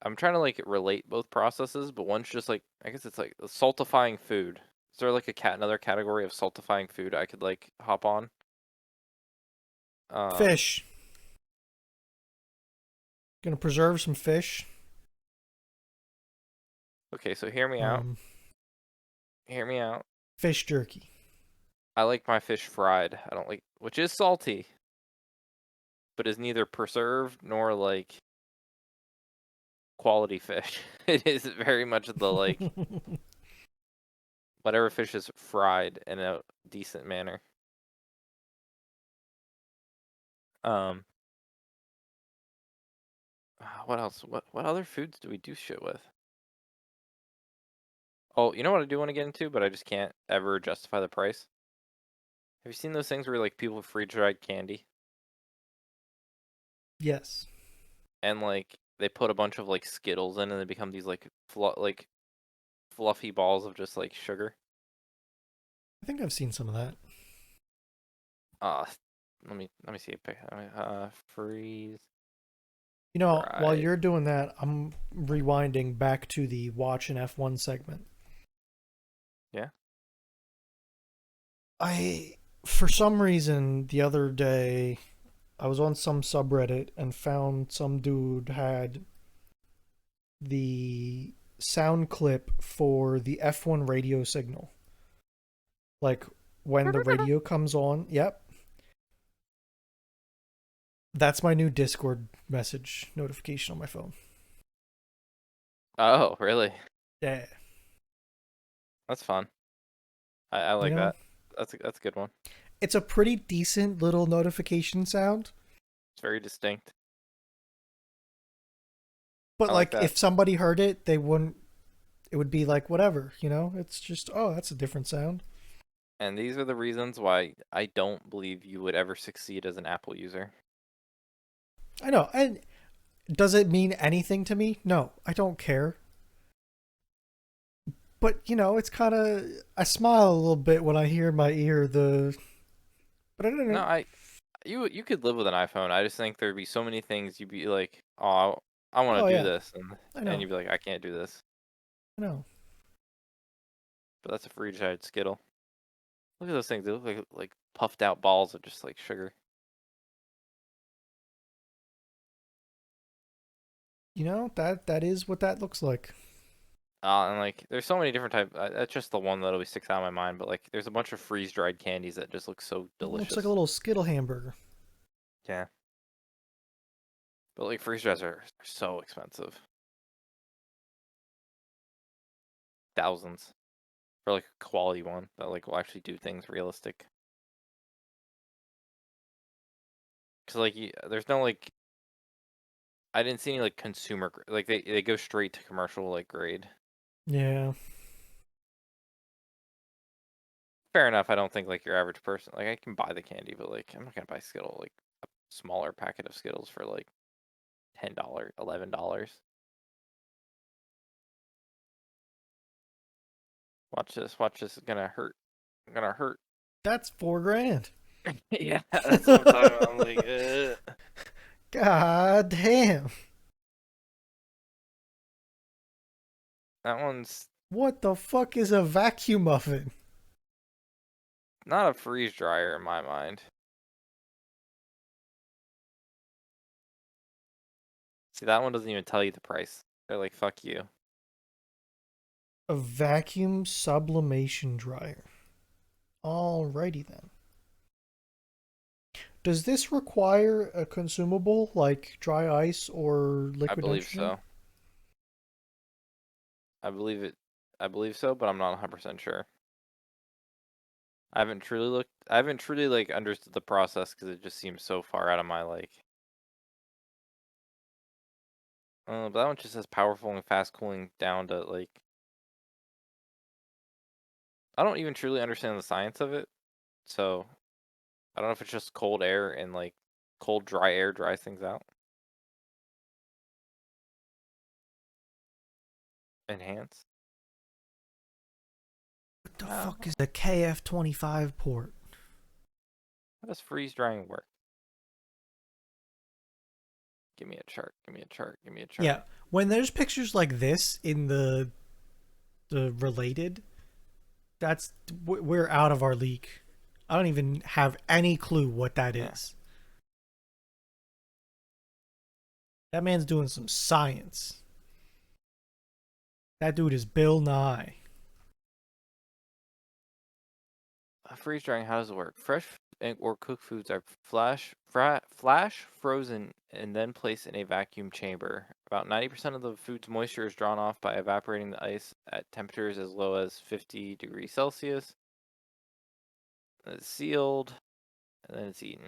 I'm trying to like relate both processes, but one's just like I guess it's like saltifying food. Is there like another category of saltifying food I could like hop on? Um, Fish. Gonna preserve some fish. okay, so hear me out. Um, Hear me out. Fish jerky. I like my fish fried. I don't like, which is salty, but is neither preserved nor like quality fish. It is very much the like whatever fish is fried in a decent manner. Um, what else? What other foods do we do shit with? Oh, you know what I do want to get into, but I just can't ever justify the price. Have you seen those things where like people freeze dried candy Yes. and like they put a bunch of like Skittles in and they become these like like fluffy balls of just like sugar? I think I've seen some of that. Uh, let me see a pic. Freeze You know, while dried. you're doing that, I'm rewinding back to the watch an F1 segment. Yeah. For some reason, the other day, I was on some subreddit and found some dude had the sound clip for the F1 radio signal. Like when the radio comes on, yep. That's my new Discord message notification on my phone. Oh, really? Yeah. That's fun. I You like know, that. That's a good one. it's a pretty decent little notification sound. It's very distinct. But I like like that. if somebody heard it, they wouldn't it would be like whatever, you know? It's just, oh, that's a different sound. And these are the reasons why I don't believe you would ever succeed as an Apple user. I know. And does it mean anything to me? No, I don't care. But it's kind of I smile a little bit when I hear in my ear the. But I don't No, know. you could live with an iPhone. I just think there'd be so many things you'd be like, oh, I want Oh to do yeah, this, I and know, you'd be like, I can't do this. I know. But that's a freeze-dried Skittle. Look at those things. They look like puffed out balls of just like sugar. That is what that looks like. And like, there's so many different types. That's just the one that always sticks out in my mind. But like, there's a bunch of freeze-dried candies that just look so It looks like a delicious. little Skittle hamburger. Yeah, but like freeze-dries are so expensive. Thousands for like a quality one that like will actually do things realistic. Cause like, there's no like, I didn't see any like like they go straight to commercial like grade. Yeah, Fair enough. I don't think like your average person like I can buy the candy, but like I'm not gonna buy Skittle like a smaller packet of Skittles for like $10, $11. Watch this. It's gonna hurt. Gonna hurt. that's 4 grand. Yeah, that's what I'm talking about. I'm like, God damn. that one's What the fuck is a vacuum oven? not a freeze dryer in my mind. See, that one doesn't even tell you the price. They're like, fuck you. A vacuum sublimation dryer. Alrighty then. Does this require a consumable like dry ice or I liquid believe nitrogen? so. I believe it. I believe so, but I'm not 100% sure. I haven't truly looked. I haven't truly like understood the process because it just seems so far out of my like. But that one just says powerful and fast cooling down to like. I don't even truly understand the science of it, so I don't know if it's just cold air and like cold dry air dries things out. Enhance. What the Wow. fuck is a KF25 port? How does freeze drying work? Give me a chart. Give me a chart. Give me a chart. Yeah, when there's pictures like this in the related, that's we're out of our league. I don't even have any clue what that Yeah. is. That man's doing some science. That dude is Bill Nye. Freeze drying. How does it work? Fresh or cooked foods are flash frozen and then placed in a vacuum chamber. About 90% of the food's moisture is drawn off by evaporating the ice at temperatures as low as 50 degrees Celsius. Then it's sealed, and then it's eaten.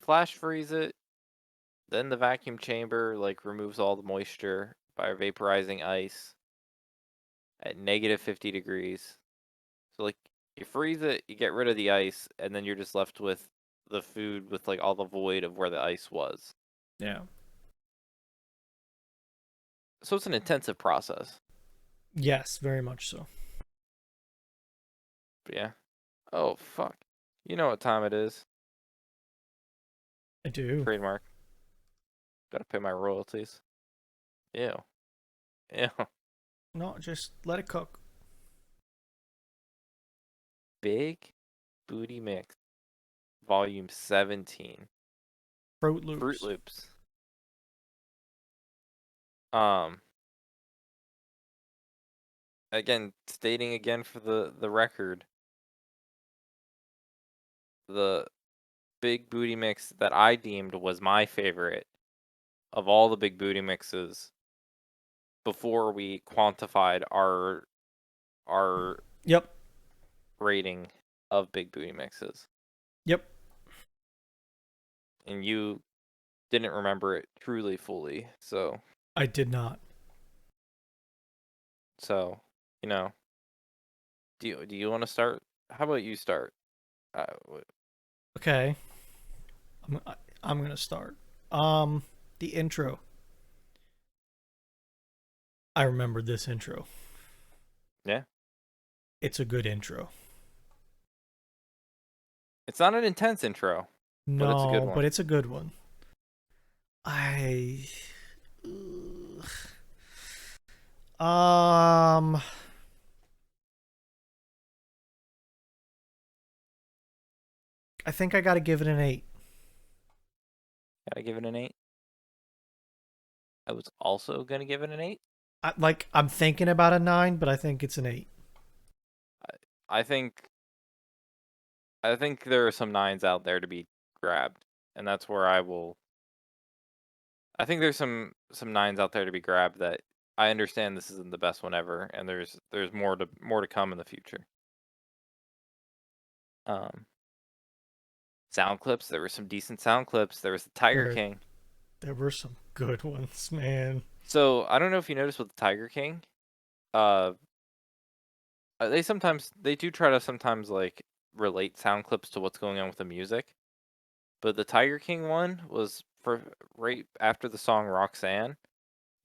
Flash freeze it, then the vacuum chamber like removes all the moisture by vaporizing ice at negative 50 degrees. So like you freeze it, you get rid of the ice, and then you're just left with the food with like all the void of where the ice was. Yeah. So it's an intensive process. Yes, very much so. But yeah. Oh fuck. You know what time it is. I do. Trademark. Gotta pay my royalties. Ew. Ew. No, just let it cook. Big Booty Mix. Volume 17. Fruit Fruit Loops. Loops. Um again, stating again for the record, the Big Booty Mix that I deemed was my favorite of all the Big Booty Mixes before we quantified our Yep. rating of Big Booty Mixes. Yep. And you didn't remember it truly fully. I did not. So, you know, do you want to start? How about you start? Uh, Okay. I'm I'm gonna start. Um, the intro. I remember this intro. Yeah. It's a good intro. It's not an intense intro, but it's a good No, one. but it's a good one. I um I think I got to give it an 8. Gotta give it an 8. I was also gonna give it an 8. I'm thinking about a 9, but I think it's an 8. I think I think there are some nines out there to be grabbed, and that's where I will. I think there's some nines out there to be grabbed that I understand this isn't the best one ever, and there's more to come in the future. Um, Sound clips. There were some decent sound clips. There was the Tiger There King. there were some good ones, man. So I don't know if you noticed with the Tiger King. Uh, they do try to sometimes like relate sound clips to what's going on with the music. But the Tiger King one was for right after the song Roxanne,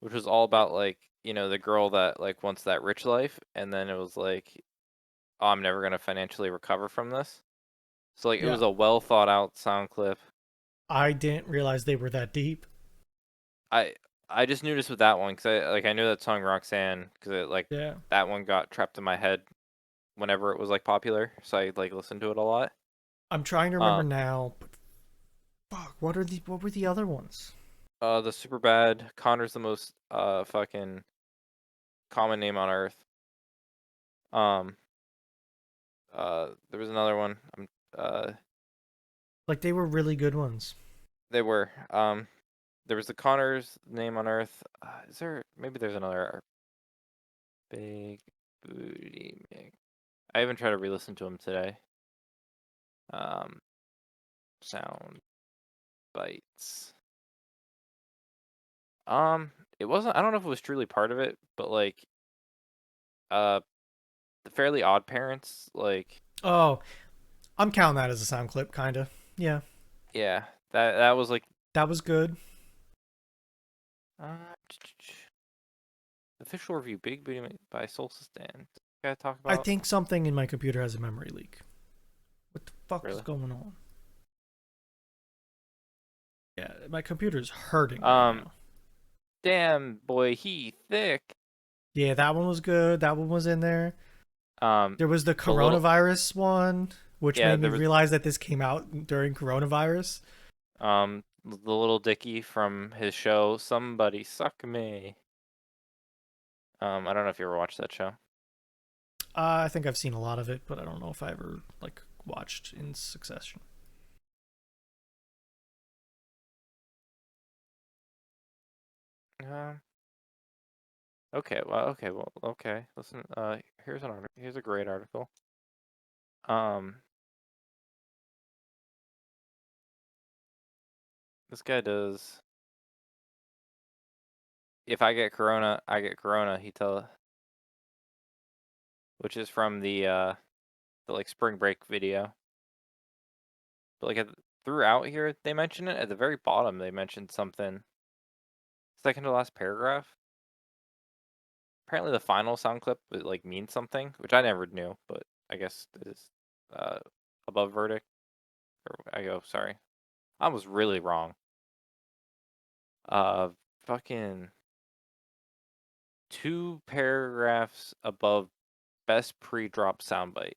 which was all about like, the girl that like wants that rich life, and then it was like, oh, I'm never gonna financially recover from this. So like it Yeah. was a well thought out sound clip. I didn't realize they were that deep. I I just noticed with that one because I knew that song Roxanne because it like Yeah. that one got trapped in my head whenever it was like popular, so I like listened to it a lot. I'm trying to remember Um, now, but fuck, what were the other ones? the super bad Connor's the most fucking common name on earth. Um, there was another one. Uh, Like they were really good ones. they were. There was the Connor's name on earth. Is there? Maybe there's another big booty Mick. I even tried to re-listen to him today. Um, sound bites. It wasn't. I don't know if it was truly part of it, but like, uh, the Fairly Odd Parents. Like, Oh, I'm counting that as a sound clip, kinda. Yeah, yeah, that was like, that was good. uh, official review. Big booty Mick by Solstice Dan. Gotta talk I about think something in my computer has a memory leak. What the fuck is really. going on? Yeah, my computer's hurting right Um, now. damn boy, he thick. Yeah, that one was good. That one was in there. Um, There was the the little coronavirus one, which yeah, made me there was realize that this came out during coronavirus. the little Dicky from his show Somebody Suck Me. I don't know if you ever watched that show. I think I've seen a lot of it, but I don't know if I ever like watched in succession. Um, okay. Listen, here's an article. Here's a great article. Um, this guy does. If I get corona, I get corona. Which is from the like spring break video. But like throughout here, they mention it at the very bottom. They mentioned something. Second to last paragraph. Apparently, the final sound clip like means something, which I never knew, but I guess it is uh, above verdict. Or I go, sorry, I was really wrong. Uh, fucking 2 paragraphs above best pre-drop soundbite.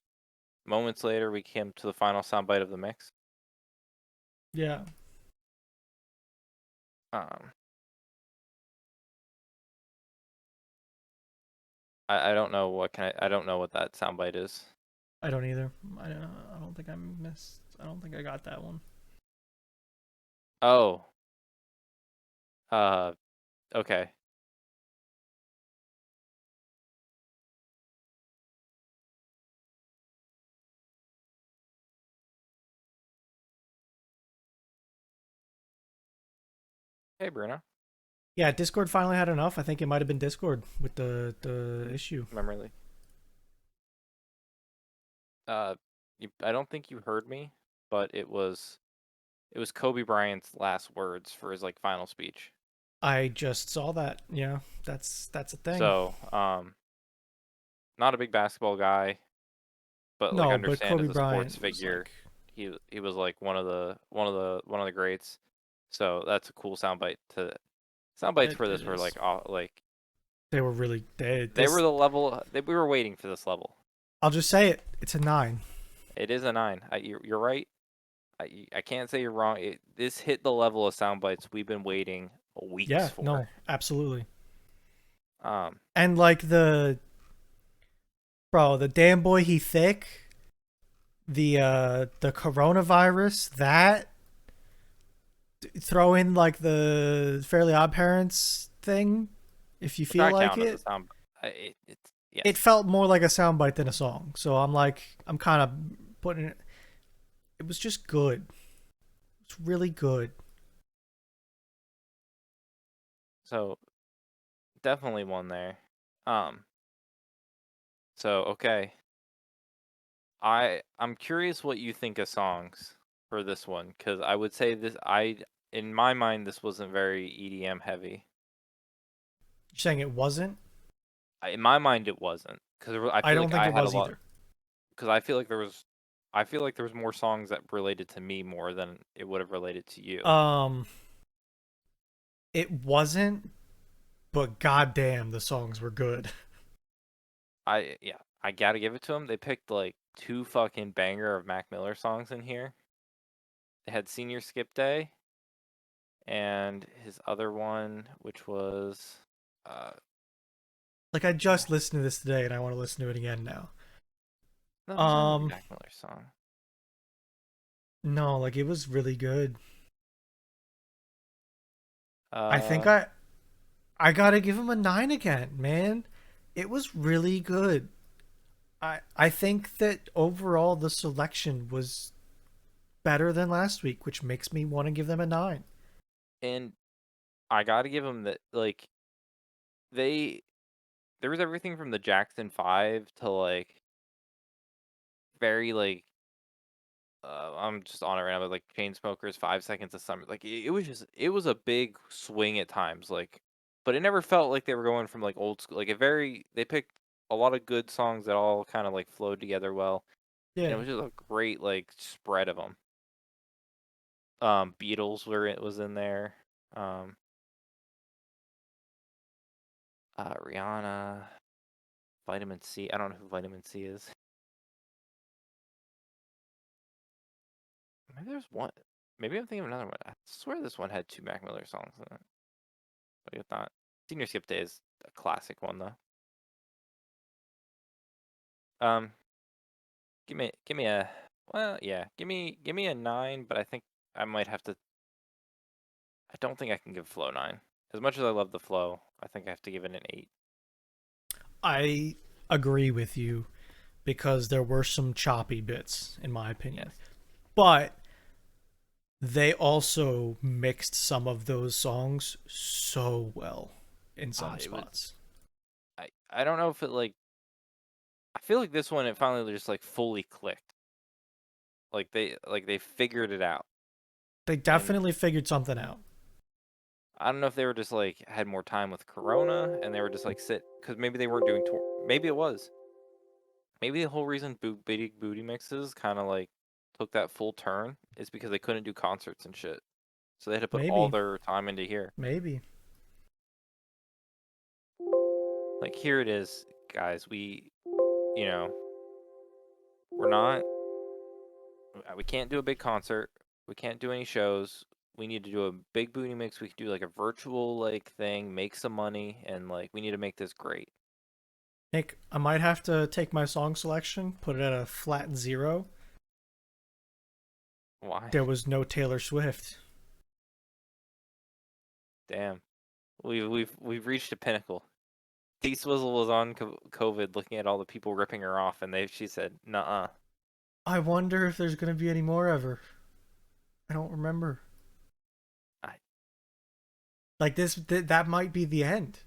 Moments later, we came to the final soundbite of the mix. Yeah, Um, I don't know I don't know what that soundbite is. I don't either. I don't think I missed. I don't think I got that one. Oh, uh, okay. Hey, Bruno. Yeah, Discord finally had enough. I think it might have been Discord with the issue. Memory leak. Uh, I don't think you heard me, but it was Kobe Bryant's last words for his like final speech. I just saw that. Yeah, that's a thing. So, not a big basketball guy, but like No, but understand Kobe as a sports Bryant was figure, like he was like one of the greats. So that's a cool soundbite to sound bites it, for it this were is. like They were really they they were this. the level that we were waiting for this level. I'll just say it. It's a 9. It is a 9. You're right. I can't say you're wrong. This hit the level of sound bites we've been waiting weeks Yeah, for. no, absolutely. Um, And like the damn boy he thick, the coronavirus, that throw in like the Fairly Odd Parents thing if you which feel I like count as a it. sound. It's It yes. felt more like a soundbite than a song. So I'm kind of putting it. It was just good. It's really good. So definitely one there. Um, so okay. I'm curious what you think of songs for this one because I would say this I in my mind this wasn't very EDM heavy. You're saying it wasn't? In my mind it wasn't because I I feel don't like think I it had a was lot either. because I feel like there was more songs that related to me more than it would have related to you. Um, it wasn't, but goddamn, the songs were good. I gotta give it to them. They picked like two fucking banger of Mac Miller songs in here. They had Senior Skip Day and his other one, which was uh Like I just listened to this today, and I want to listen to it again now. no, there's not a Um, Mac Miller song. no, like it was really good. I think Uh, I gotta give him a 9 again, man. It was really good. I think that overall the selection was better than last week, which makes me want to give them a 9. and I gotta give them that. Like they, there was everything from the Jackson Five to like very like I'm just on it right now, but like Chainsmokers, 5 Seconds of Summer. Like it was just it was a big swing at times. Like, but it never felt like they were going from like old school. Like a very they picked a lot of good songs that all kind of like flowed together well, and it Yeah. was just a great like spread of them. Beatles were it was in there. Um, Rihanna, Vitamin C. I don't know who Vitamin C is. Maybe there's one. Maybe I'm thinking of another one. I swear this one had two Mac Miller songs in it. But if not, Senior Skip Day is a classic one though. Um, give me a well, yeah, give me a 9, but I think I might have to. I don't think I can give Flow 9. As much as I love the flow, I think I have to give it an 8. I agree with you because there were some choppy bits, in my opinion. Yes. But they also mixed some of those songs so well in some It was. spots. I don't know if it like. I feel like this one it finally just like fully clicked. Like they figured it out. They And definitely figured something out. I don't know if they were just like had more time with Corona and they were just like sit because maybe they weren't doing tour. Maybe it was. Maybe the whole reason Big Booty Mixes kind of like took that full turn is because they couldn't do concerts and shit. So they had to put all Maybe. their time into here. Maybe. Like here it is, guys. You know, we're not. We can't do a big concert. We can't do any shows. We need to do a big booty mix. We could do like a virtual like thing, make some money, and like we need to make this great. Nick, I might have to take my song selection, put it at a flat 0. Why? There was no Taylor Swift. Damn. We've reached a pinnacle. T Swizzle was on COVID, looking at all the people ripping her off, and she said, "Nuh-uh." I wonder if there's going to be any more ever. I don't remember. I, Like that might be the end.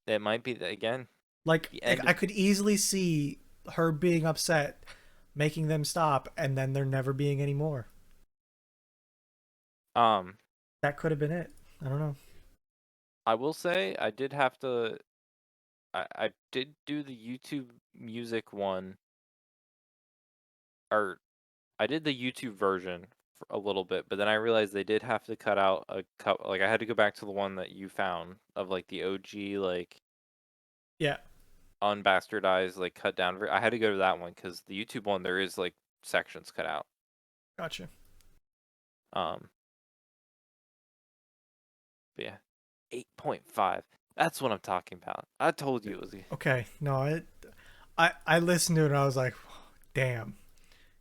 it might be again Like the end I of could easily see her being upset, making them stop, and then there never being any more. um That could have been it. I don't know. I will say I did have to. I did do the YouTube music one, or I did the YouTube version for a little bit, but then I realized they did have to cut out a cut. Like I had to go back to the one that you found of like the OG like Yeah, unbastardized like cut down. I had to go to that one because the YouTube one there is like sections cut out. gotcha. Um, but yeah, 8.5. That's what I'm talking about. I told you it was. Okay, no, I listened to it and I was like, damn,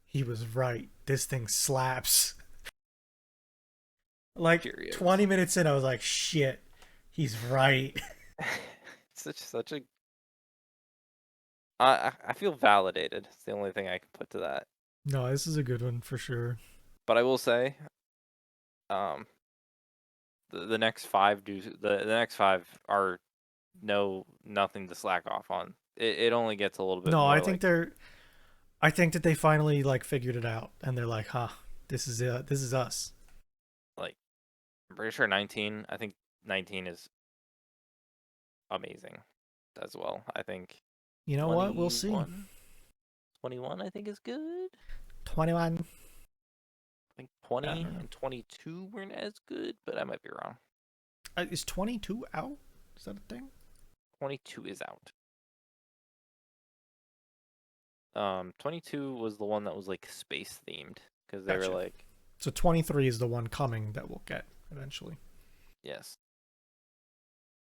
he was right. This thing slaps. Like Cheerios. 20 minutes in, I was like, shit, he's right. Such a. I feel validated. It's the only thing I can put to that. No, this is a good one for sure. But I will say, um, the next five the next five are nothing to slack off on. It only gets a little bit No, I more think like they're. I think that they finally like figured it out, and they're like, "Huh, this is it. This is us." like I'm pretty sure 19. I think 19 is amazing as well. I think You know what? We'll see. 21, 21 I think is good. 21. I think I 20 don't know. and 22 weren't as good, but I might be wrong. Is 22 out? Is that a thing? 22 is out. 22 was the one that was like space themed because they were Gotcha. like, So 23 is the one coming that we'll get eventually. yes.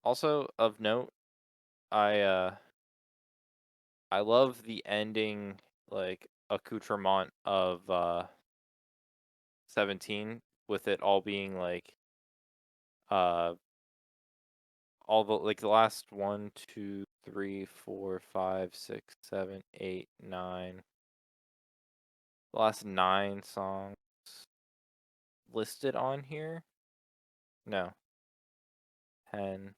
Also of note, I uh I love the ending like accoutrement of 17 with it all being like uh all the like the last one, 2, 3, 4, 5, 6, 7, 8, 9. The last 9 songs listed on here. No, 10.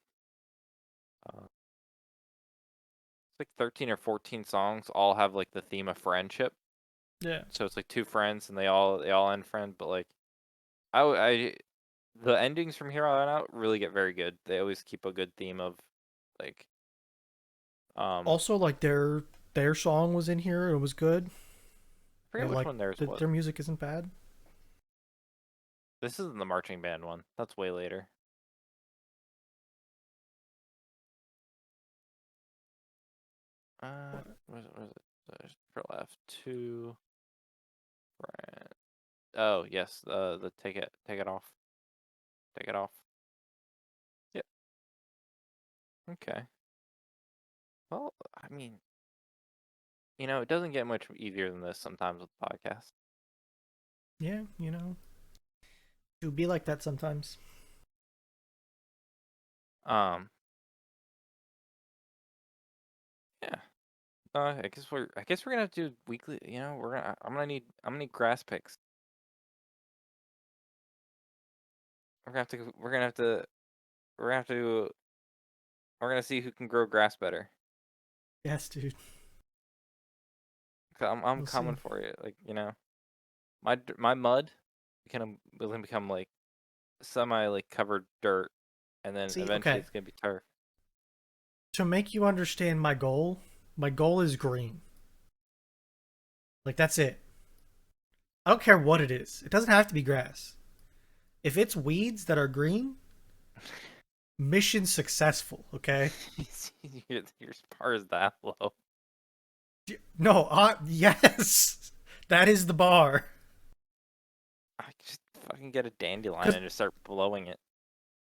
It's like 13 or 14 songs all have like the theme of friendship. Yeah. So it's like two friends and they all end friend, but like I the endings from here on out really get very good. They always keep a good theme of like um Also, like their song was in here. It was good. I forget They which like one theirs was. their music isn't bad. This isn't the marching band one. That's way later. What? Where's it? There's for left two. Right. Oh yes, the take it off, take it off. Yep. Okay. Well, I mean, it doesn't get much easier than this sometimes with podcasts. Yeah, it would be like that sometimes. Um, yeah. I guess we're gonna have to do weekly. I'm gonna need grass picks. We're gonna have to we're gonna see who can grow grass better. Yes, dude. 'Cause I'm We'll coming see. for you. Like my mud will become like semi like covered dirt, and then See, eventually okay. it's gonna be turf. To make you understand my goal is green. Like that's it. I don't care what it is. It doesn't have to be grass. If it's weeds that are green, mission successful, okay? Your bar is that low. No, yes. That is the bar. I just fucking get a dandelion Cuz and just start blowing it.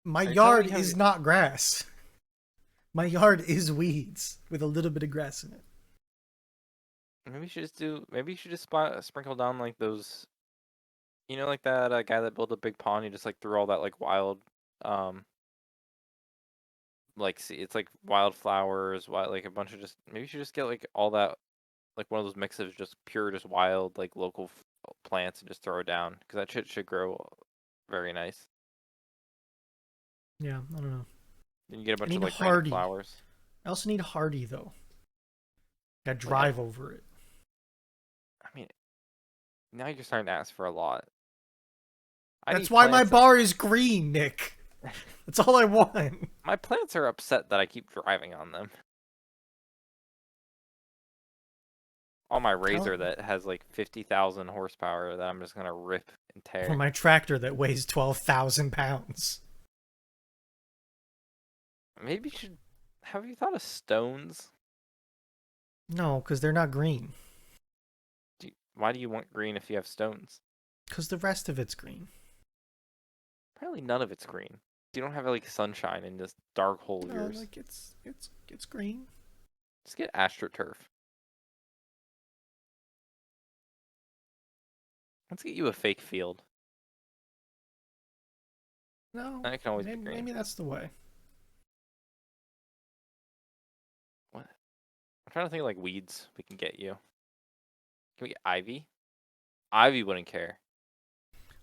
my Are you telling me yard you have? is not grass. My yard is weeds with a little bit of grass in it. Maybe you should just do. Maybe you should just sprinkle down like those. Like that guy that built a big pond. He just like threw all that like wild, um, like see, it's like wildflowers, like a bunch of just. Maybe you should just get like all that, like one of those mixes, just pure, just wild, like local plants, and just throw it down because that shit should grow very nice. Yeah, I don't know. Then you get a I bunch of need like random hardy. flowers. I also need hardy though. Got Well, yeah. drive over it. I mean, now you're starting to ask for a lot. I That's need why my plants. bar is green, Nick. That's all I want. My plants are upset that I keep driving on them. On my Tell Razor that has like 50,000 horsepower that I'm just gonna rip and or tear. my tractor that weighs 12,000 pounds. Maybe you should. Have you thought of stones? No, because they're not green. Why do you want green if you have stones? Because the rest of it's green. Apparently none of it's green. You don't have like sunshine in this dark hole of No, yours. like it's green. Just get AstroTurf. Let's get you a fake field. No, Then it can always be green. maybe that's the way. What? I'm trying to think of like weeds we can get you. Can we get ivy? Ivy wouldn't care.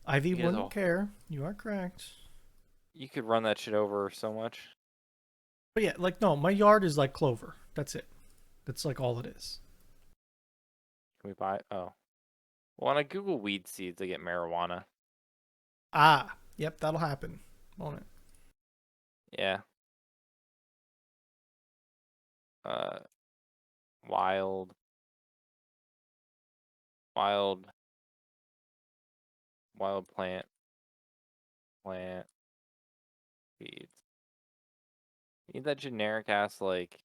Ivy He does wouldn't all. care. You are correct. You could run that shit over so much. But yeah, like no, my yard is like clover. That's it. That's like all it is. Can we buy? Oh, well, when I Google weed seeds, I get marijuana. Ah, yep, that'll happen, won't it? Yeah. Uh, wild, wild, wild plant seeds. You need that generic ass like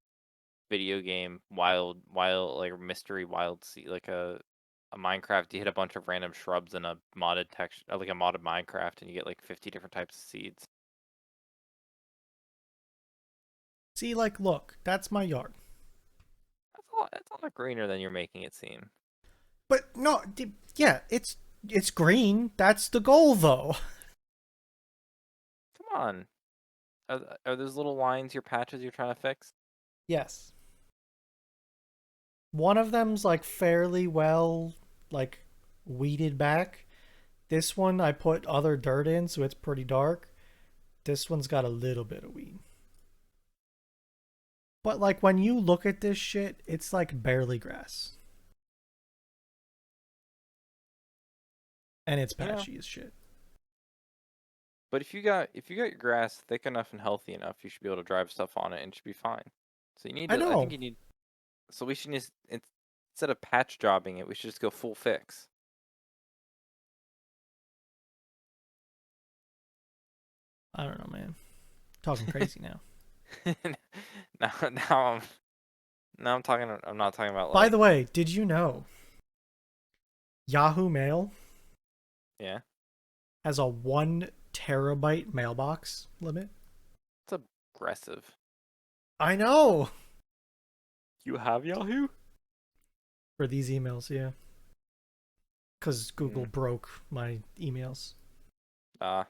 video game wild like mystery wild seed like a Minecraft. You hit a bunch of random shrubs in a modded text like a modded Minecraft, and you get like 50 different types of seeds. See, like, look, that's my yard. That's a lot greener than you're making it seem. But no, yeah, it's green. That's the goal, though. Come on, are those little lines your patches you're trying to fix? Yes. One of them's like fairly well, like, weeded back. This one I put other dirt in, so it's pretty dark. This one's got a little bit of weed. But like when you look at this shit, it's like barely grass. And it's You know, patchy as shit. but if you got your grass thick enough and healthy enough, you should be able to drive stuff on it and it should be fine. So you need I to. I think know. you need. So we should just instead of patch jobbing it, we should just go full fix. I don't know, man. Talking crazy now. now, now I'm now I'm talking. I'm not talking about By the like way, did you know Yahoo Mail yeah. has a 1 terabyte mailbox limit? It's aggressive. I know. You have Yahoo? For these emails, yeah. Because Google Mm. broke my emails. Ah,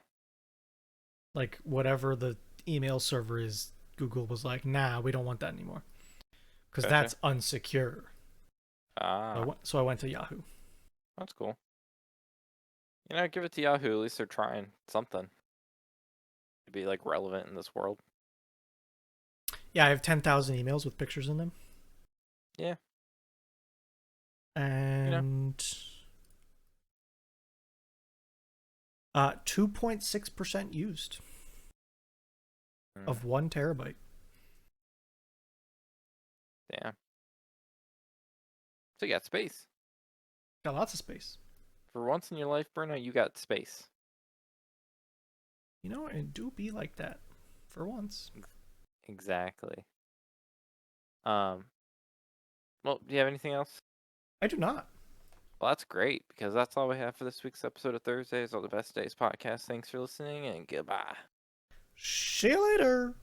Like, whatever the email server is, Google was like, nah, we don't want that anymore. Because gotcha. that's unsecure. Ah, So I went to Yahoo. that's cool. You know, give it to Yahoo. At least they're trying something to be like relevant in this world. Yeah, I have 10,000 emails with pictures in them. Yeah, you know. And 2.6% used Mm, of 1 terabyte. damn. So you got space. Got lots of space. For once in your life, Bruno, you got space. You know, it do be like that for once. Exactly. Um. Well, do you have anything else? I do not. Well, that's great because that's all we have for this week's episode of Thursdays, All the Best Days podcast. Thanks for listening and goodbye. See you later.